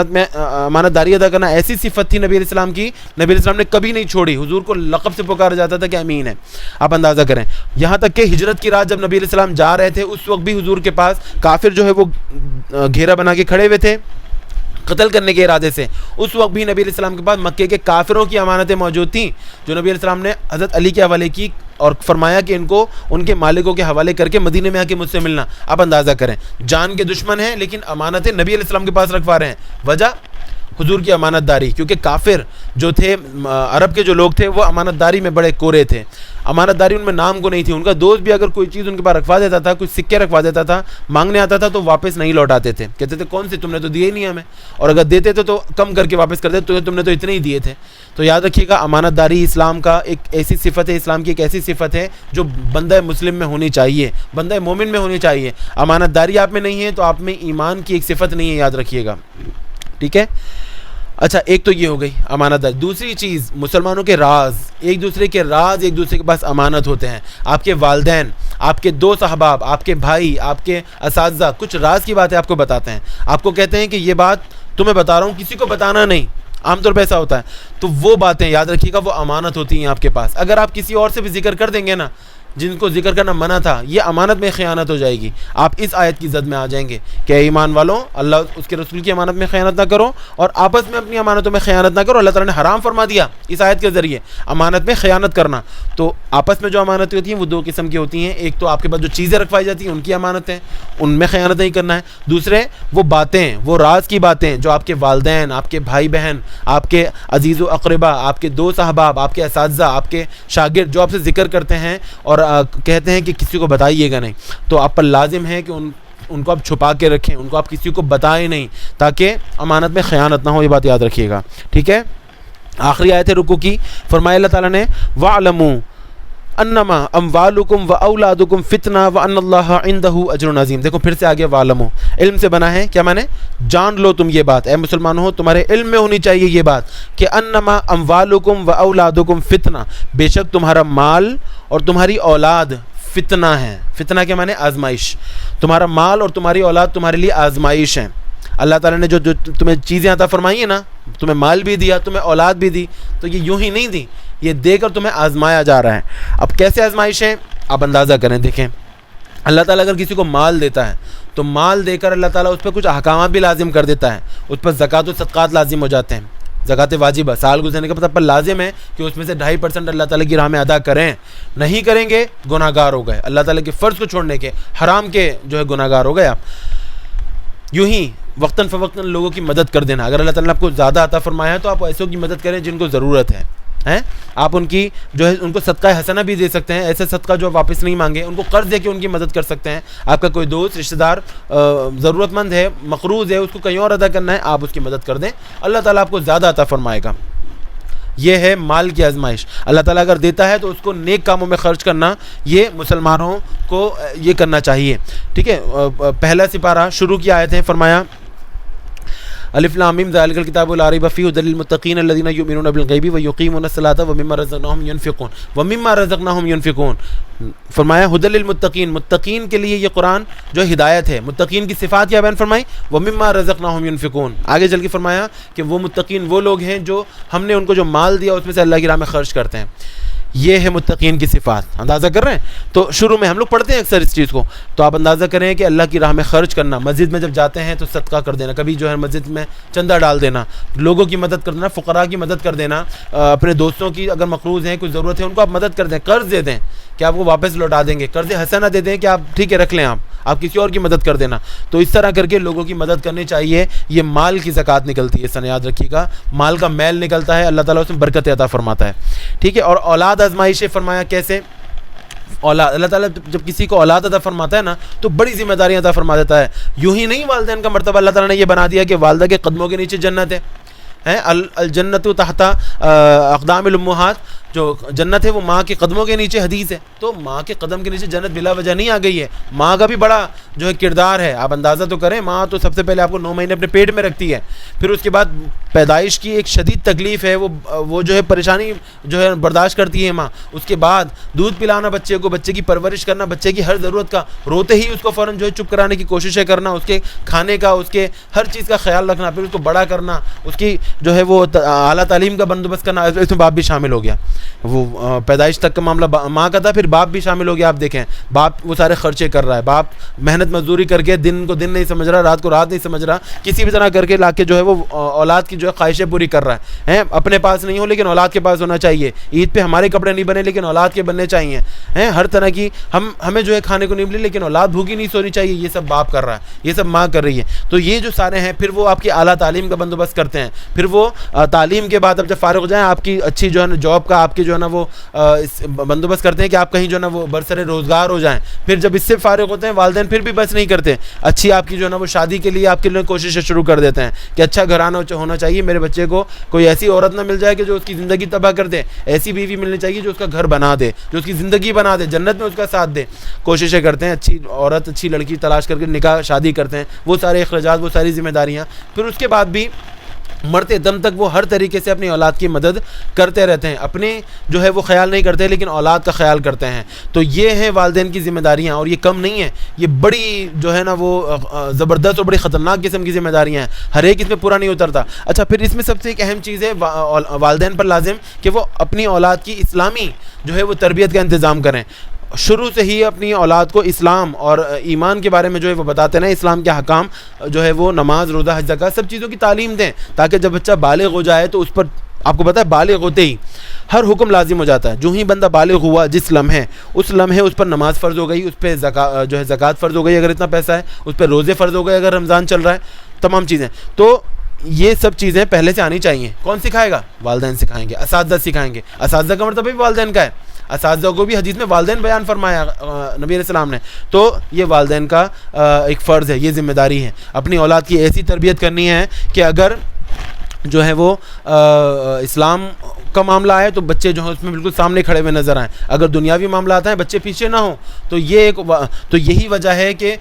میں امانت داری ادا کرنا ایسی صفت تھی نبی علیہ السلام کی، نبی علیہ السلام نے کبھی نہیں چھوڑی. حضور کو لقب سے پکارا جاتا تھا کہ امین ہے. آپ اندازہ کریں، یہاں تک کہ ہجرت کی رات جب نبی علیہ السلام جا رہے تھے اس وقت بھی حضور کے پاس کافر جو ہے وہ گھیرا بنا کے کھڑے ہوئے تھے قتل کرنے کے ارادے سے. اس وقت بھی نبی علیہ السلام کے پاس مکے کے کافروں کی امانتیں موجود تھیں جو نبی علیہ السلام نے حضرت علی کے حوالے کی اور فرمایا کہ ان کو ان کے مالکوں کے حوالے کر کے مدینے میں آ کے مجھ سے ملنا. آپ اندازہ کریں، جان کے دشمن ہیں لیکن امانتیں نبی علیہ السلام کے پاس رکھوا رہے ہیں. وجہ حضور کی امانت داری، کیونکہ کافر جو تھے، عرب کے جو لوگ تھے، وہ امانت داری میں بڑے کورے تھے. امانت داری ان میں نام کو نہیں تھی. ان کا دوست بھی اگر کوئی چیز ان کے پاس رکھوا دیتا تھا، کچھ سکے رکھوا دیتا تھا، مانگنے آتا تھا تو واپس نہیں لوٹاتے تھے. کہتے تھے کون سے، تم نے تو دیے ہی نہیں ہمیں، اور اگر دیتے تھے تو کم کر کے واپس کر دیتے، تم نے تو اتنے ہی دیے تھے. تو یاد رکھیے گا، امانت داری اسلام کا ایک ایسی صفت ہے، اسلام کی ایک ایسی صفت ہے جو بندہ مسلم میں ہونی چاہیے، بندہ مومن میں ہونی چاہیے. امانت داری آپ میں نہیں ہے تو آپ میں ایمان کی ایک صفت نہیں ہے، یاد رکھیے گا. ٹھیک ہے. اچھا، ایک تو یہ ہو گئی امانت داری. دوسری چیز، مسلمانوں کے راز، ایک دوسرے کے راز ایک دوسرے کے پاس امانت ہوتے ہیں. آپ کے والدین، آپ کے دوست احباب، آپ کے بھائی، آپ کے اساتذہ کچھ راز کی باتیں آپ کو بتاتے ہیں. آپ کو کہتے ہیں کہ یہ بات تمہیں بتا رہا ہوں، کسی کو بتانا نہیں. عام طور پہ ایسا ہوتا ہے. تو وہ باتیں یاد رکھیے گا، وہ امانت ہوتی ہیں آپ کے پاس. اگر آپ کسی اور سے بھی ذکر کر دیں گے نا جن کو ذکر کرنا منع تھا، یہ امانت میں خیانت ہو جائے گی. آپ اس آیت کی زد میں آ جائیں گے کہ اے ایمان والوں، اللہ اس کے رسول کی امانت میں خیانت نہ کرو اور آپس میں اپنی امانتوں میں خیانت نہ کرو. اللہ تعالیٰ نے حرام فرما دیا اس آیت کے ذریعے امانت میں خیانت کرنا. تو آپس میں جو امانتیں ہوتی ہیں وہ دو قسم کی ہوتی ہیں. ایک تو آپ کے پاس جو چیزیں رکھوائی جاتی ہیں ان کی امانتیں، ان میں خیانت نہیں کرنا ہے. دوسرے وہ باتیں، وہ راز کی باتیں جو آپ کے والدین، آپ کے بھائی بہن، آپ کے عزیز و اقربا، آپ کے دوست احباب، آپ کے اساتذہ، آپ کے شاگرد جو آپ سے ذکر کرتے ہیں اور کہتے ہیں کہ کسی کو بتائیے گا نہیں، تو آپ پر لازم ہے کہ ان کو آپ چھپا کے رکھیں، ان کو آپ کسی کو بتائیں نہیں تاکہ امانت میں خیانت نہ ہو. یہ بات یاد رکھیے گا، ٹھیک ہے. آخری آیت ہے رکوع کی، فرمایا اللہ تعالیٰ نے وَاعْلَمُوا انما اموالکم و اولادکم فتنہ وان اللہ عندہ اجر عظیم. دیکھو پھر سے آگے وعلمو، علم سے بنا ہے، کیا معنی؟ جان لو تم یہ بات، اے مسلمان ہو تمہارے علم میں ہونی چاہیے یہ بات کہ انما اموالکم و اولادکم فتنہ، بے شک تمہارا مال اور تمہاری اولاد فتنہ ہے. فتنہ کے معنی آزمائش. تمہارا مال اور تمہاری اولاد تمہارے لیے آزمائش ہیں. اللہ تعالیٰ نے جو تمہیں چیزیں عطا فرمائی ہیں نا، تمہیں مال بھی دیا، تمہیں اولاد بھی دی، تو یہ یوں ہی نہیں دی، یہ دے کر تمہیں آزمایا جا رہا ہے. اب کیسے آزمائش ہے آپ اندازہ کریں. دیکھیں اللہ تعالیٰ اگر کسی کو مال دیتا ہے تو مال دے کر اللہ تعالیٰ اس پہ کچھ احکامات بھی لازم کر دیتا ہے. اس پر زکوٰۃ و صدقات لازم ہو جاتے ہیں. زکوٰۃ واجبہ سال گزرنے کے بعد آپ پر لازم ہے کہ اس میں سے 2.5% اللہ تعالیٰ کی راہ میں ادا کریں. نہیں کریں گے گناہ گار ہو گئے، اللہ تعالیٰ کے فرض کو چھوڑنے کے، حرام کے جو ہے گناہ گار ہو گئے آپ. یوں ہی وقتاً فوقتاً لوگوں کی مدد کر دینا. اگر اللہ تعالیٰ نے آپ کو زیادہ عطا فرمایا ہے تو آپ ایسوں کی مدد کریں جن کو ضرورت ہے. آپ ان کی جو ہے ان کو صدقہ حسنہ بھی دے سکتے ہیں، ایسے صدقہ جو واپس نہیں مانگے، ان کو قرض دے کے ان کی مدد کر سکتے ہیں. آپ کا کوئی دوست رشتہ دار ضرورت مند ہے، مقروض ہے، اس کو کہیں اور ادا کرنا ہے، آپ اس کی مدد کر دیں، اللہ تعالیٰ آپ کو زیادہ عطا فرمائے گا. یہ ہے مال کی آزمائش. اللہ تعالیٰ اگر دیتا ہے تو اس کو نیک کاموں میں خرچ کرنا، یہ مسلمانوں کو یہ کرنا چاہیے. ٹھیک ہے. پہلا سپارہ شروع کی آیت ہے، فرمایا الف لام میم ذالک الکتاب لا ریب فیہ ھدی للمتقین الذین یؤمنون بالغیب ویقیمون الصلاۃ ومما رزقناہم ینفقون. فرمایا ھدی للمتقین، متقین کے لیے یہ قرآن جو ہدایت ہے. متقین کی صفات کیا بیان فرمائی؟ ومما رزقناہم ینفقون. آگے چل کے فرمایا کہ وہ متقین وہ لوگ ہیں جو ہم نے ان کو جو مال دیا اس میں سے اللہ کی راہ میں خرچ کرتے ہیں. یہ ہے متقین کی صفات. اندازہ کر رہے ہیں؟ تو شروع میں ہم لوگ پڑھتے ہیں اکثر اس چیز کو، تو آپ اندازہ کریں کہ اللہ کی راہ میں خرچ کرنا، مسجد میں جب جاتے ہیں تو صدقہ کر دینا، کبھی جو ہے مسجد میں چندہ ڈال دینا، لوگوں کی مدد کر دینا، فقراء کی مدد کر دینا، اپنے دوستوں کی اگر مقروض ہیں، کچھ ضرورت ہے، ان کو آپ مدد کر دیں، قرض دے دیں کہ آپ کو واپس لوٹا دیں گے، قرض حسنہ دے دیں کہ آپ ٹھیک ہے رکھ لیں، آپ کسی اور کی مدد کر دینا. تو اس طرح کر کے لوگوں کی مدد کرنی چاہیے. یہ مال کی زکوٰۃ نکلتی ہے، اس طرح یاد رکھیے گا. مال کا میل نکلتا ہے، اللہ تعالیٰ اس میں برکت عطا فرماتا ہے. ٹھیک ہے. اور اولاد آزمائش فرمایا کیسے؟ اولاد، اللہ تعالیٰ جب کسی کو اولاد عطا فرماتا ہے نا تو بڑی ذمہ داریاں عطا فرما دیتا ہے. یوں ہی نہیں والدین کا مرتبہ اللہ تعالیٰ نے یہ بنا دیا کہ والدہ کے قدموں کے نیچے جنت ہے. الجنت تحت اقدام الامہات، جو جنت ہے وہ ماں کے قدموں کے نیچے، حدیث ہے. تو ماں کے قدم کے نیچے جنت بلا وجہ نہیں آ گئی ہے. ماں کا بھی بڑا جو ہے کردار ہے. آپ اندازہ تو کریں، ماں تو سب سے پہلے آپ کو 9 مہینے اپنے پیٹ میں رکھتی ہے، پھر اس کے بعد پیدائش کی ایک شدید تکلیف ہے، وہ جو ہے پریشانی جو ہے برداشت کرتی ہے ماں. اس کے بعد دودھ پلانا بچے کو، بچے کی پرورش کرنا، بچے کی ہر ضرورت کا، روتے ہی اس کو فوراً جو ہے چپ کرانے کی کوششیں کرنا، اس کے کھانے کا، اس کے ہر چیز کا خیال رکھنا، پھر اس کو بڑا کرنا، اس کی جو ہے وہ اعلیٰ تعلیم کا بندوبست کرنا. اس میں باپ بھی شامل ہو گیا. وہ پیدائش تک کا معاملہ ماں کا تھا، پھر باپ بھی شامل ہو گیا. آپ دیکھیں باپ وہ سارے خرچے کر رہا ہے، باپ محنت مزدوری کر کے دن کو دن نہیں سمجھ رہا، رات کو رات نہیں سمجھ رہا، کسی بھی طرح کر کے لا کے جو ہے وہ اولاد کی جو ہے خواہشیں پوری کر رہا ہے. اپنے پاس نہیں ہو لیکن اولاد کے پاس ہونا چاہیے. عید پہ ہمارے کپڑے نہیں بنے لیکن اولاد کے بننے چاہیے. ہر طرح کی ہمیں جو ہے کھانے کو نہیں ملے لیکن اولاد بھوکی نہیں سونی چاہیے. یہ سب باپ کر رہا ہے، یہ سب ماں کر رہی ہے. تو یہ جو سارے ہیں، پھر وہ آپ کی اعلیٰ تعلیم کا بندوبست کرتے ہیں. پھر وہ تعلیم کے بعد اب جب فارغ ہو جائیں، آپ کی اچھی جو ہے نا جاب کا آپ کی جو ہے نا وہ بندوبست کرتے ہیں کہ آپ کہیں جو ہے نا وہ برسر روزگار ہو جائیں. پھر جب اس سے فارغ ہوتے ہیں، والدین پھر بھی بس نہیں کرتے، اچھی آپ کی جو ہے نا وہ شادی کے لیے آپ کے لیے کوششیں شروع کر دیتے ہیں کہ اچھا گھرانہ ہونا چاہیے، میرے بچے کو کوئی ایسی عورت نہ مل جائے کہ جو اس کی زندگی تباہ کر دے، ایسی بیوی ملنی چاہیے جو اس کا گھر بنا دے، جو اس کی زندگی بنا دے، جنت میں اس کا ساتھ دے. کوششیں کرتے ہیں، اچھی عورت، اچھی لڑکی تلاش کر کے نکاح شادی کرتے ہیں. وہ سارے اخراجات، وہ ساری ذمہ داریاں، پھر اس کے بعد بھی مرتے دم تک وہ ہر طریقے سے اپنی اولاد کی مدد کرتے رہتے ہیں. اپنے جو ہے وہ خیال نہیں کرتے لیکن اولاد کا خیال کرتے ہیں. تو یہ ہیں والدین کی ذمہ داریاں، اور یہ کم نہیں ہیں، یہ بڑی جو ہے نا وہ زبردست اور بڑی خطرناک قسم کی ذمہ داریاں ہیں. ہر ایک اس میں پورا نہیں اترتا. اچھا، پھر اس میں سب سے ایک اہم چیز ہے والدین پر لازم کہ وہ اپنی اولاد کی اسلامی جو ہے وہ تربیت کا انتظام کریں. شروع سے ہی اپنی اولاد کو اسلام اور ایمان کے بارے میں جو ہے وہ بتاتے ہیں، اسلام کے حکام جو ہے وہ نماز، روزہ، حج، زکوٰۃ سب چیزوں کی تعلیم دیں، تاکہ جب بچہ بالغ ہو جائے تو اس پر، آپ کو پتہ ہے بالغ ہوتے ہی ہر حکم لازم ہو جاتا ہے۔ جو ہی بندہ بالغ ہوا جس لمحے، اس لمحے اس پر نماز فرض ہو گئی، اس پہ جو ہے زکوٰۃ فرض ہو گئی اگر اتنا پیسہ ہے، اس پہ روزے فرض ہو گئے اگر رمضان چل رہا ہے، تمام چیزیں۔ تو یہ سب چیزیں پہلے سے آنی چاہیے۔ کون سکھائے گا؟ والدین سکھائیں گے، اساتذہ سکھائیں گے۔ اساتذہ کا مرتبہ بھی والدین کا ہے، اساتذہ کو بھی حدیث میں والدین بیان فرمایا نبی علیہ السلام نے۔ تو یہ والدین کا ایک فرض ہے، یہ ذمہ داری ہے، اپنی اولاد کی ایسی تربیت کرنی ہے کہ اگر جو ہے وہ اسلام کا معاملہ آئے تو بچے جو ہیں اس میں بالکل سامنے کھڑے ہوئے نظر آئیں، اگر دنیاوی معاملات ہیں بچے پیچھے نہ ہوں۔ تو یہی وجہ ہے کہ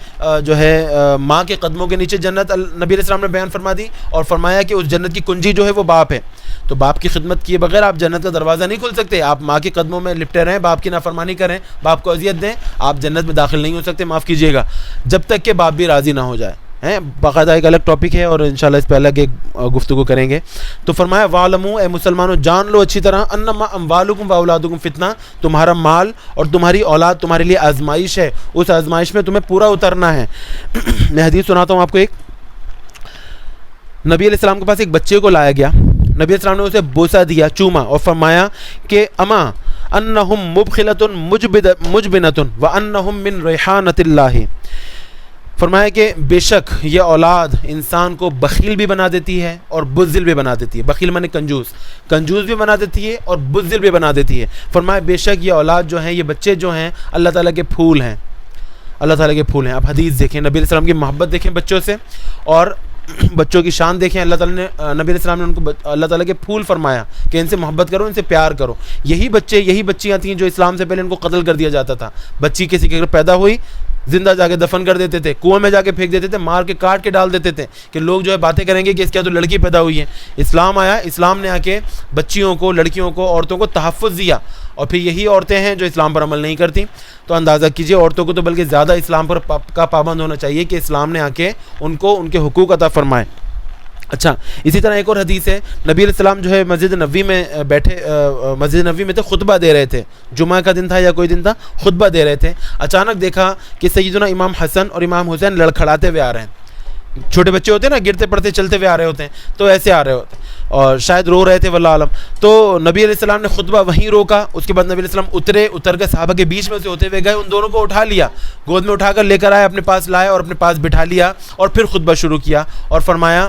جو ہے ماں کے قدموں کے نیچے جنت نبی علیہ السلام نے بیان فرما دی، اور فرمایا کہ اس جنت کی کنجی جو ہے وہ باپ ہے۔ تو باپ کی خدمت کیے بغیر آپ جنت کا دروازہ نہیں کھول سکتے۔ آپ ماں کے قدموں میں لپٹے رہیں، باپ کی نافرمانی کریں، باپ کو اذیت دیں، آپ جنت میں داخل نہیں ہو سکتے، معاف کیجیے گا، جب تک کہ باپ بھی راضی نہ ہو جائے۔ باقاعدہ ایک الگ ٹاپک ہے اور انشاءاللہ اس پہ الگ ایک گفتگو کریں گے۔ تو فرمایا وَاعْلَمُوا، اے مسلمانوں جان لو اچھی طرح، انما اموالکم واولادکم فتنہ، تمہارا مال اور تمہاری اولاد تمہارے لیے آزمائش ہے، اس آزمائش میں تمہیں پورا اترنا ہے۔ میں حدیث سناتا ہوں آپ کو۔ ایک نبی علیہ السلام کے پاس ایک بچے کو لایا گیا، نبی علیہ السلام نے اسے بوسہ دیا، چوما، اور فرمایا کہ اما انہم مبخلۃ مجبنۃ وانہم من ریحانۃ اللہ، فرمایا کہ بے شک یہ اولاد انسان کو بخیل بھی بنا دیتی ہے اور بزدل بھی بنا دیتی ہے۔ بخیل مانے کنجوس بھی بنا دیتی ہے اور بزدل بھی بنا دیتی ہے۔ فرمایا بے شک یہ اولاد جو ہیں، یہ بچے جو ہیں، اللہ تعالیٰ کے پھول ہیں، اللہ تعالیٰ کے پھول ہیں۔ آپ حدیث دیکھیں، نبی علیہ السلام کی محبت دیکھیں بچوں سے، اور بچوں کی شان دیکھیں۔ اللہ تعالیٰ نے، نبی علیہ السلام نے ان کو اللہ تعالیٰ کے پھول فرمایا کہ ان سے محبت کرو، ان سے پیار کرو۔ یہی بچیاں تھیں جو اسلام سے پہلے ان کو قتل کر دیا جاتا تھا۔ بچی کسی کے گھر پیدا ہوئی، زندہ جا کے دفن کر دیتے تھے، کنویں میں جا کے پھینک دیتے تھے، مار کے کاٹ کے ڈال دیتے تھے کہ لوگ جو ہے باتیں کریں گے کہ اس کے تو لڑکی پیدا ہوئی ہے۔ اسلام آیا، اسلام نے آ کے بچیوں کو، لڑکیوں کو، عورتوں کو تحفظ دیا، اور پھر یہی عورتیں ہیں جو اسلام پر عمل نہیں کرتی۔ تو اندازہ کیجئے عورتوں کو تو بلکہ زیادہ اسلام پر کا پابند ہونا چاہیے کہ اسلام نے آ کے ان کو ان کے حقوق عطا فرمائے۔ اچھا، اسی طرح ایک اور حدیث ہے، نبی علیہ السلام جو ہے مسجد نبوی میں بیٹھے، مسجد نبوی میں تھے، خطبہ دے رہے تھے، جمعہ کا دن تھا یا کوئی دن تھا، خطبہ دے رہے تھے۔ اچانک دیکھا کہ سیدنا امام حسن اور امام حسین لڑکھڑاتے ہوئے آ رہے ہیں۔ چھوٹے بچے ہوتے ہیں نا، گرتے پڑتے چلتے ہوئے آ رہے ہوتے ہیں، تو ایسے آ رہے ہوتے ہیں، اور شاید رو رہے تھے واللہ عالم۔ تو نبی علیہ السلام نے خطبہ وہیں روکا، اس کے بعد نبی علیہ السلام اتر کے صحابہ کے بیچ میں سے ہوتے ہوئے گئے، ان دونوں کو اٹھا لیا، گود میں اٹھا کر لے کر آئے، اپنے پاس لائے اور اپنے پاس بٹھا لیا، اور پھر خطبہ شروع کیا، اور فرمایا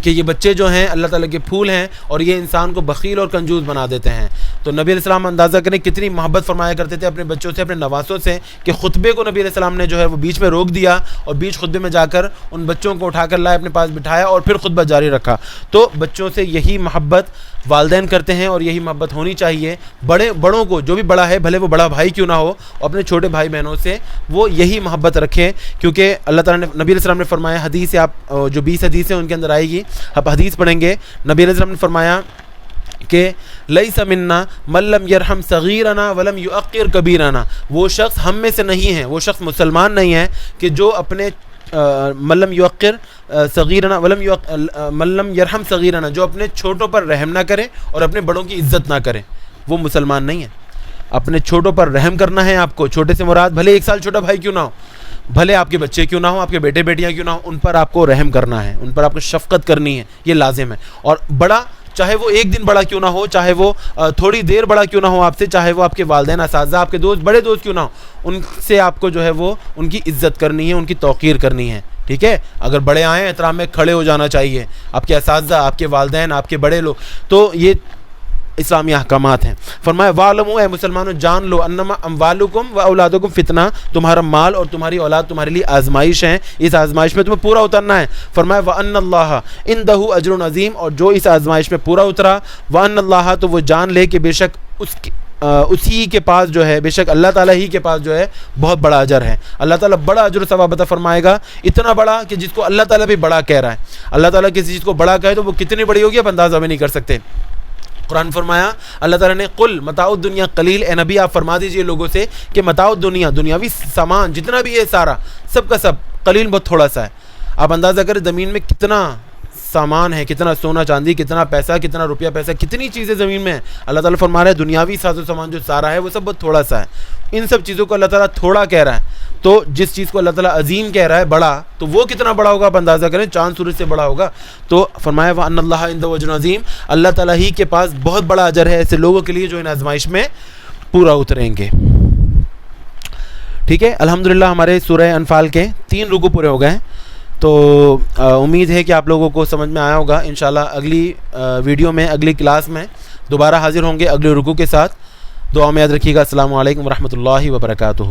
کہ یہ بچے جو ہیں اللہ تعالیٰ کے پھول ہیں، اور یہ انسان کو بخیل اور کنجوس بنا دیتے ہیں۔ تو نبی علیہ السلام اندازہ کریں کتنی محبت فرمایا کرتے تھے اپنے بچوں سے، اپنے نواسوں سے، کہ خطبے کو نبی علیہ السلام نے جو ہے وہ بیچ میں روک دیا، اور بیچ خطبے میں جا کر ان بچوں کو اٹھا کر لائے، اپنے پاس بٹھایا، اور پھر خطبہ جاری رکھا۔ تو بچوں سے یہی محبت والدین کرتے ہیں، اور یہی محبت ہونی چاہیے۔ بڑوں کو، جو بھی بڑا ہے، بھلے وہ بڑا بھائی کیوں نہ ہو، اپنے چھوٹے بھائی بہنوں سے وہ یہی محبت رکھیں، کیونکہ اللہ تعالیٰ نے، نبی علیہ السلام نے فرمایا، حدیث ہے، آپ جو 20 حدیث ہیں ان کے اندر آئے گی، آپ حدیث پڑھیں گے، نبی علیہ السلام نے فرمایا کہ لیس منا من لم یرحم صغیرنا ولم یؤقر کبیرنا، وہ شخص ہم میں سے نہیں ہے، وہ شخص مسلمان نہیں ہے کہ جو اپنے من لم یؤقر صغیرنا من لم یرحم صغیرنا، جو اپنے چھوٹوں پر رحم نہ کرے اور اپنے بڑوں کی عزت نہ کرے، وہ مسلمان نہیں ہے۔ اپنے چھوٹوں پر رحم کرنا ہے آپ کو، چھوٹے سے مراد بھلے 1 سال چھوٹا بھائی کیوں نہ ہو، بھلے آپ کے بچے کیوں نہ ہوں، آپ کے بیٹے بیٹیاں کیوں نہ ہوں، ان پر آپ کو رحم کرنا ہے، ان پر آپ کو شفقت کرنی ہے، یہ لازم ہے۔ اور بڑا، چاہے وہ 1 دن بڑا کیوں نہ ہو، چاہے وہ تھوڑی دیر بڑا کیوں نہ ہو آپ سے، چاہے وہ آپ کے والدین، اساتذہ، آپ کے دوست، بڑے دوست کیوں نہ ہو، ان سے آپ کو جو ہے وہ ان کی عزت کرنی ہے، ان کی توقیر کرنی ہے، ٹھیک ہے۔ اگر بڑے آئیں، احترام میں کھڑے ہو جانا چاہیے، آپ کے اساتذہ، آپ کے والدین، آپ کے بڑے لوگ۔ تو یہ اسلامی احکامات ہیں۔ فرمایا وَاعْلَمُوا، اے مسلمانوں جان لو، انما اموالکم و اولادکم فتنہ، تمہارا مال اور تمہاری اولاد تمہارے لیے آزمائش ہیں، اس آزمائش میں تمہیں پورا اترنا ہے۔ فرمایا وَأَنَّ اللَّهَ عِندَهُ أَجْرٌ عَظِيمٌ، اور جو اس آزمائش میں پورا اترا، وَأَنَّ اللَّهَ، تو وہ جان لے کہ بے شک اسی کے پاس جو ہے، بے شک اللہ تعالیٰ ہی کے پاس جو ہے بہت بڑا اجر ہے۔ اللہ تعالیٰ بڑا اجر و ثواب عطا فرمائے گا، اتنا بڑا کہ جس کو اللہ تعالیٰ بھی بڑا کہہ رہا ہے۔ اللہ تعالیٰ کسی چیز کو بڑا کہے تو وہ کتنی بڑی ہوگی آپ اندازہ بھی نہیں کر سکتے۔ قرآن فرمایا اللہ تعالیٰ نے، قل متاع الدنیا قلیل، اے نبی آپ فرما دیجئے لوگوں سے کہ متاع الدنیا، دنیاوی سامان جتنا بھی ہے سارا، سب کا سب قلیل، بہت تھوڑا سا ہے۔ آپ اندازہ کریں زمین میں کتنا سامان ہے، کتنا سونا چاندی، کتنا پیسہ، کتنا روپیہ پیسہ، کتنی چیزیں زمین میں ہیں۔ اللہ تعالیٰ فرما رہا ہے دنیاوی ساز و سامان جو سارا ہے وہ سب بہت تھوڑا سا ہے۔ ان سب چیزوں کو اللہ تعالیٰ تھوڑا کہہ رہا ہے، تو جس چیز کو اللہ تعالیٰ عظیم کہہ رہا ہے، بڑا، تو وہ کتنا بڑا ہوگا آپ اندازہ کریں، چاند سورج سے بڑا ہوگا. تو فرمایا وَأَنَّ اللَّهَ عِندَهُ أَجْرٌ عَظِيمٌ، اللہ تعالیٰ ہی کے پاس بہت بڑا اجر ہے ایسے لوگوں کے لیے جو ان آزمائش میں پورا اتریں گے. ٹھیک ہے، الحمدللہ ہمارے سورہ انفال کے 3 رکوع پورے ہو گئے ہیں. تو امید ہے کہ آپ لوگوں کو سمجھ میں آیا ہوگا. انشاءاللہ اگلی ویڈیو میں، اگلی کلاس میں دوبارہ حاضر ہوں گے اگلے رکوع کے ساتھ. دعا میں یاد رکھیے گا. السلام علیکم ورحمۃ اللہ وبرکاتہ.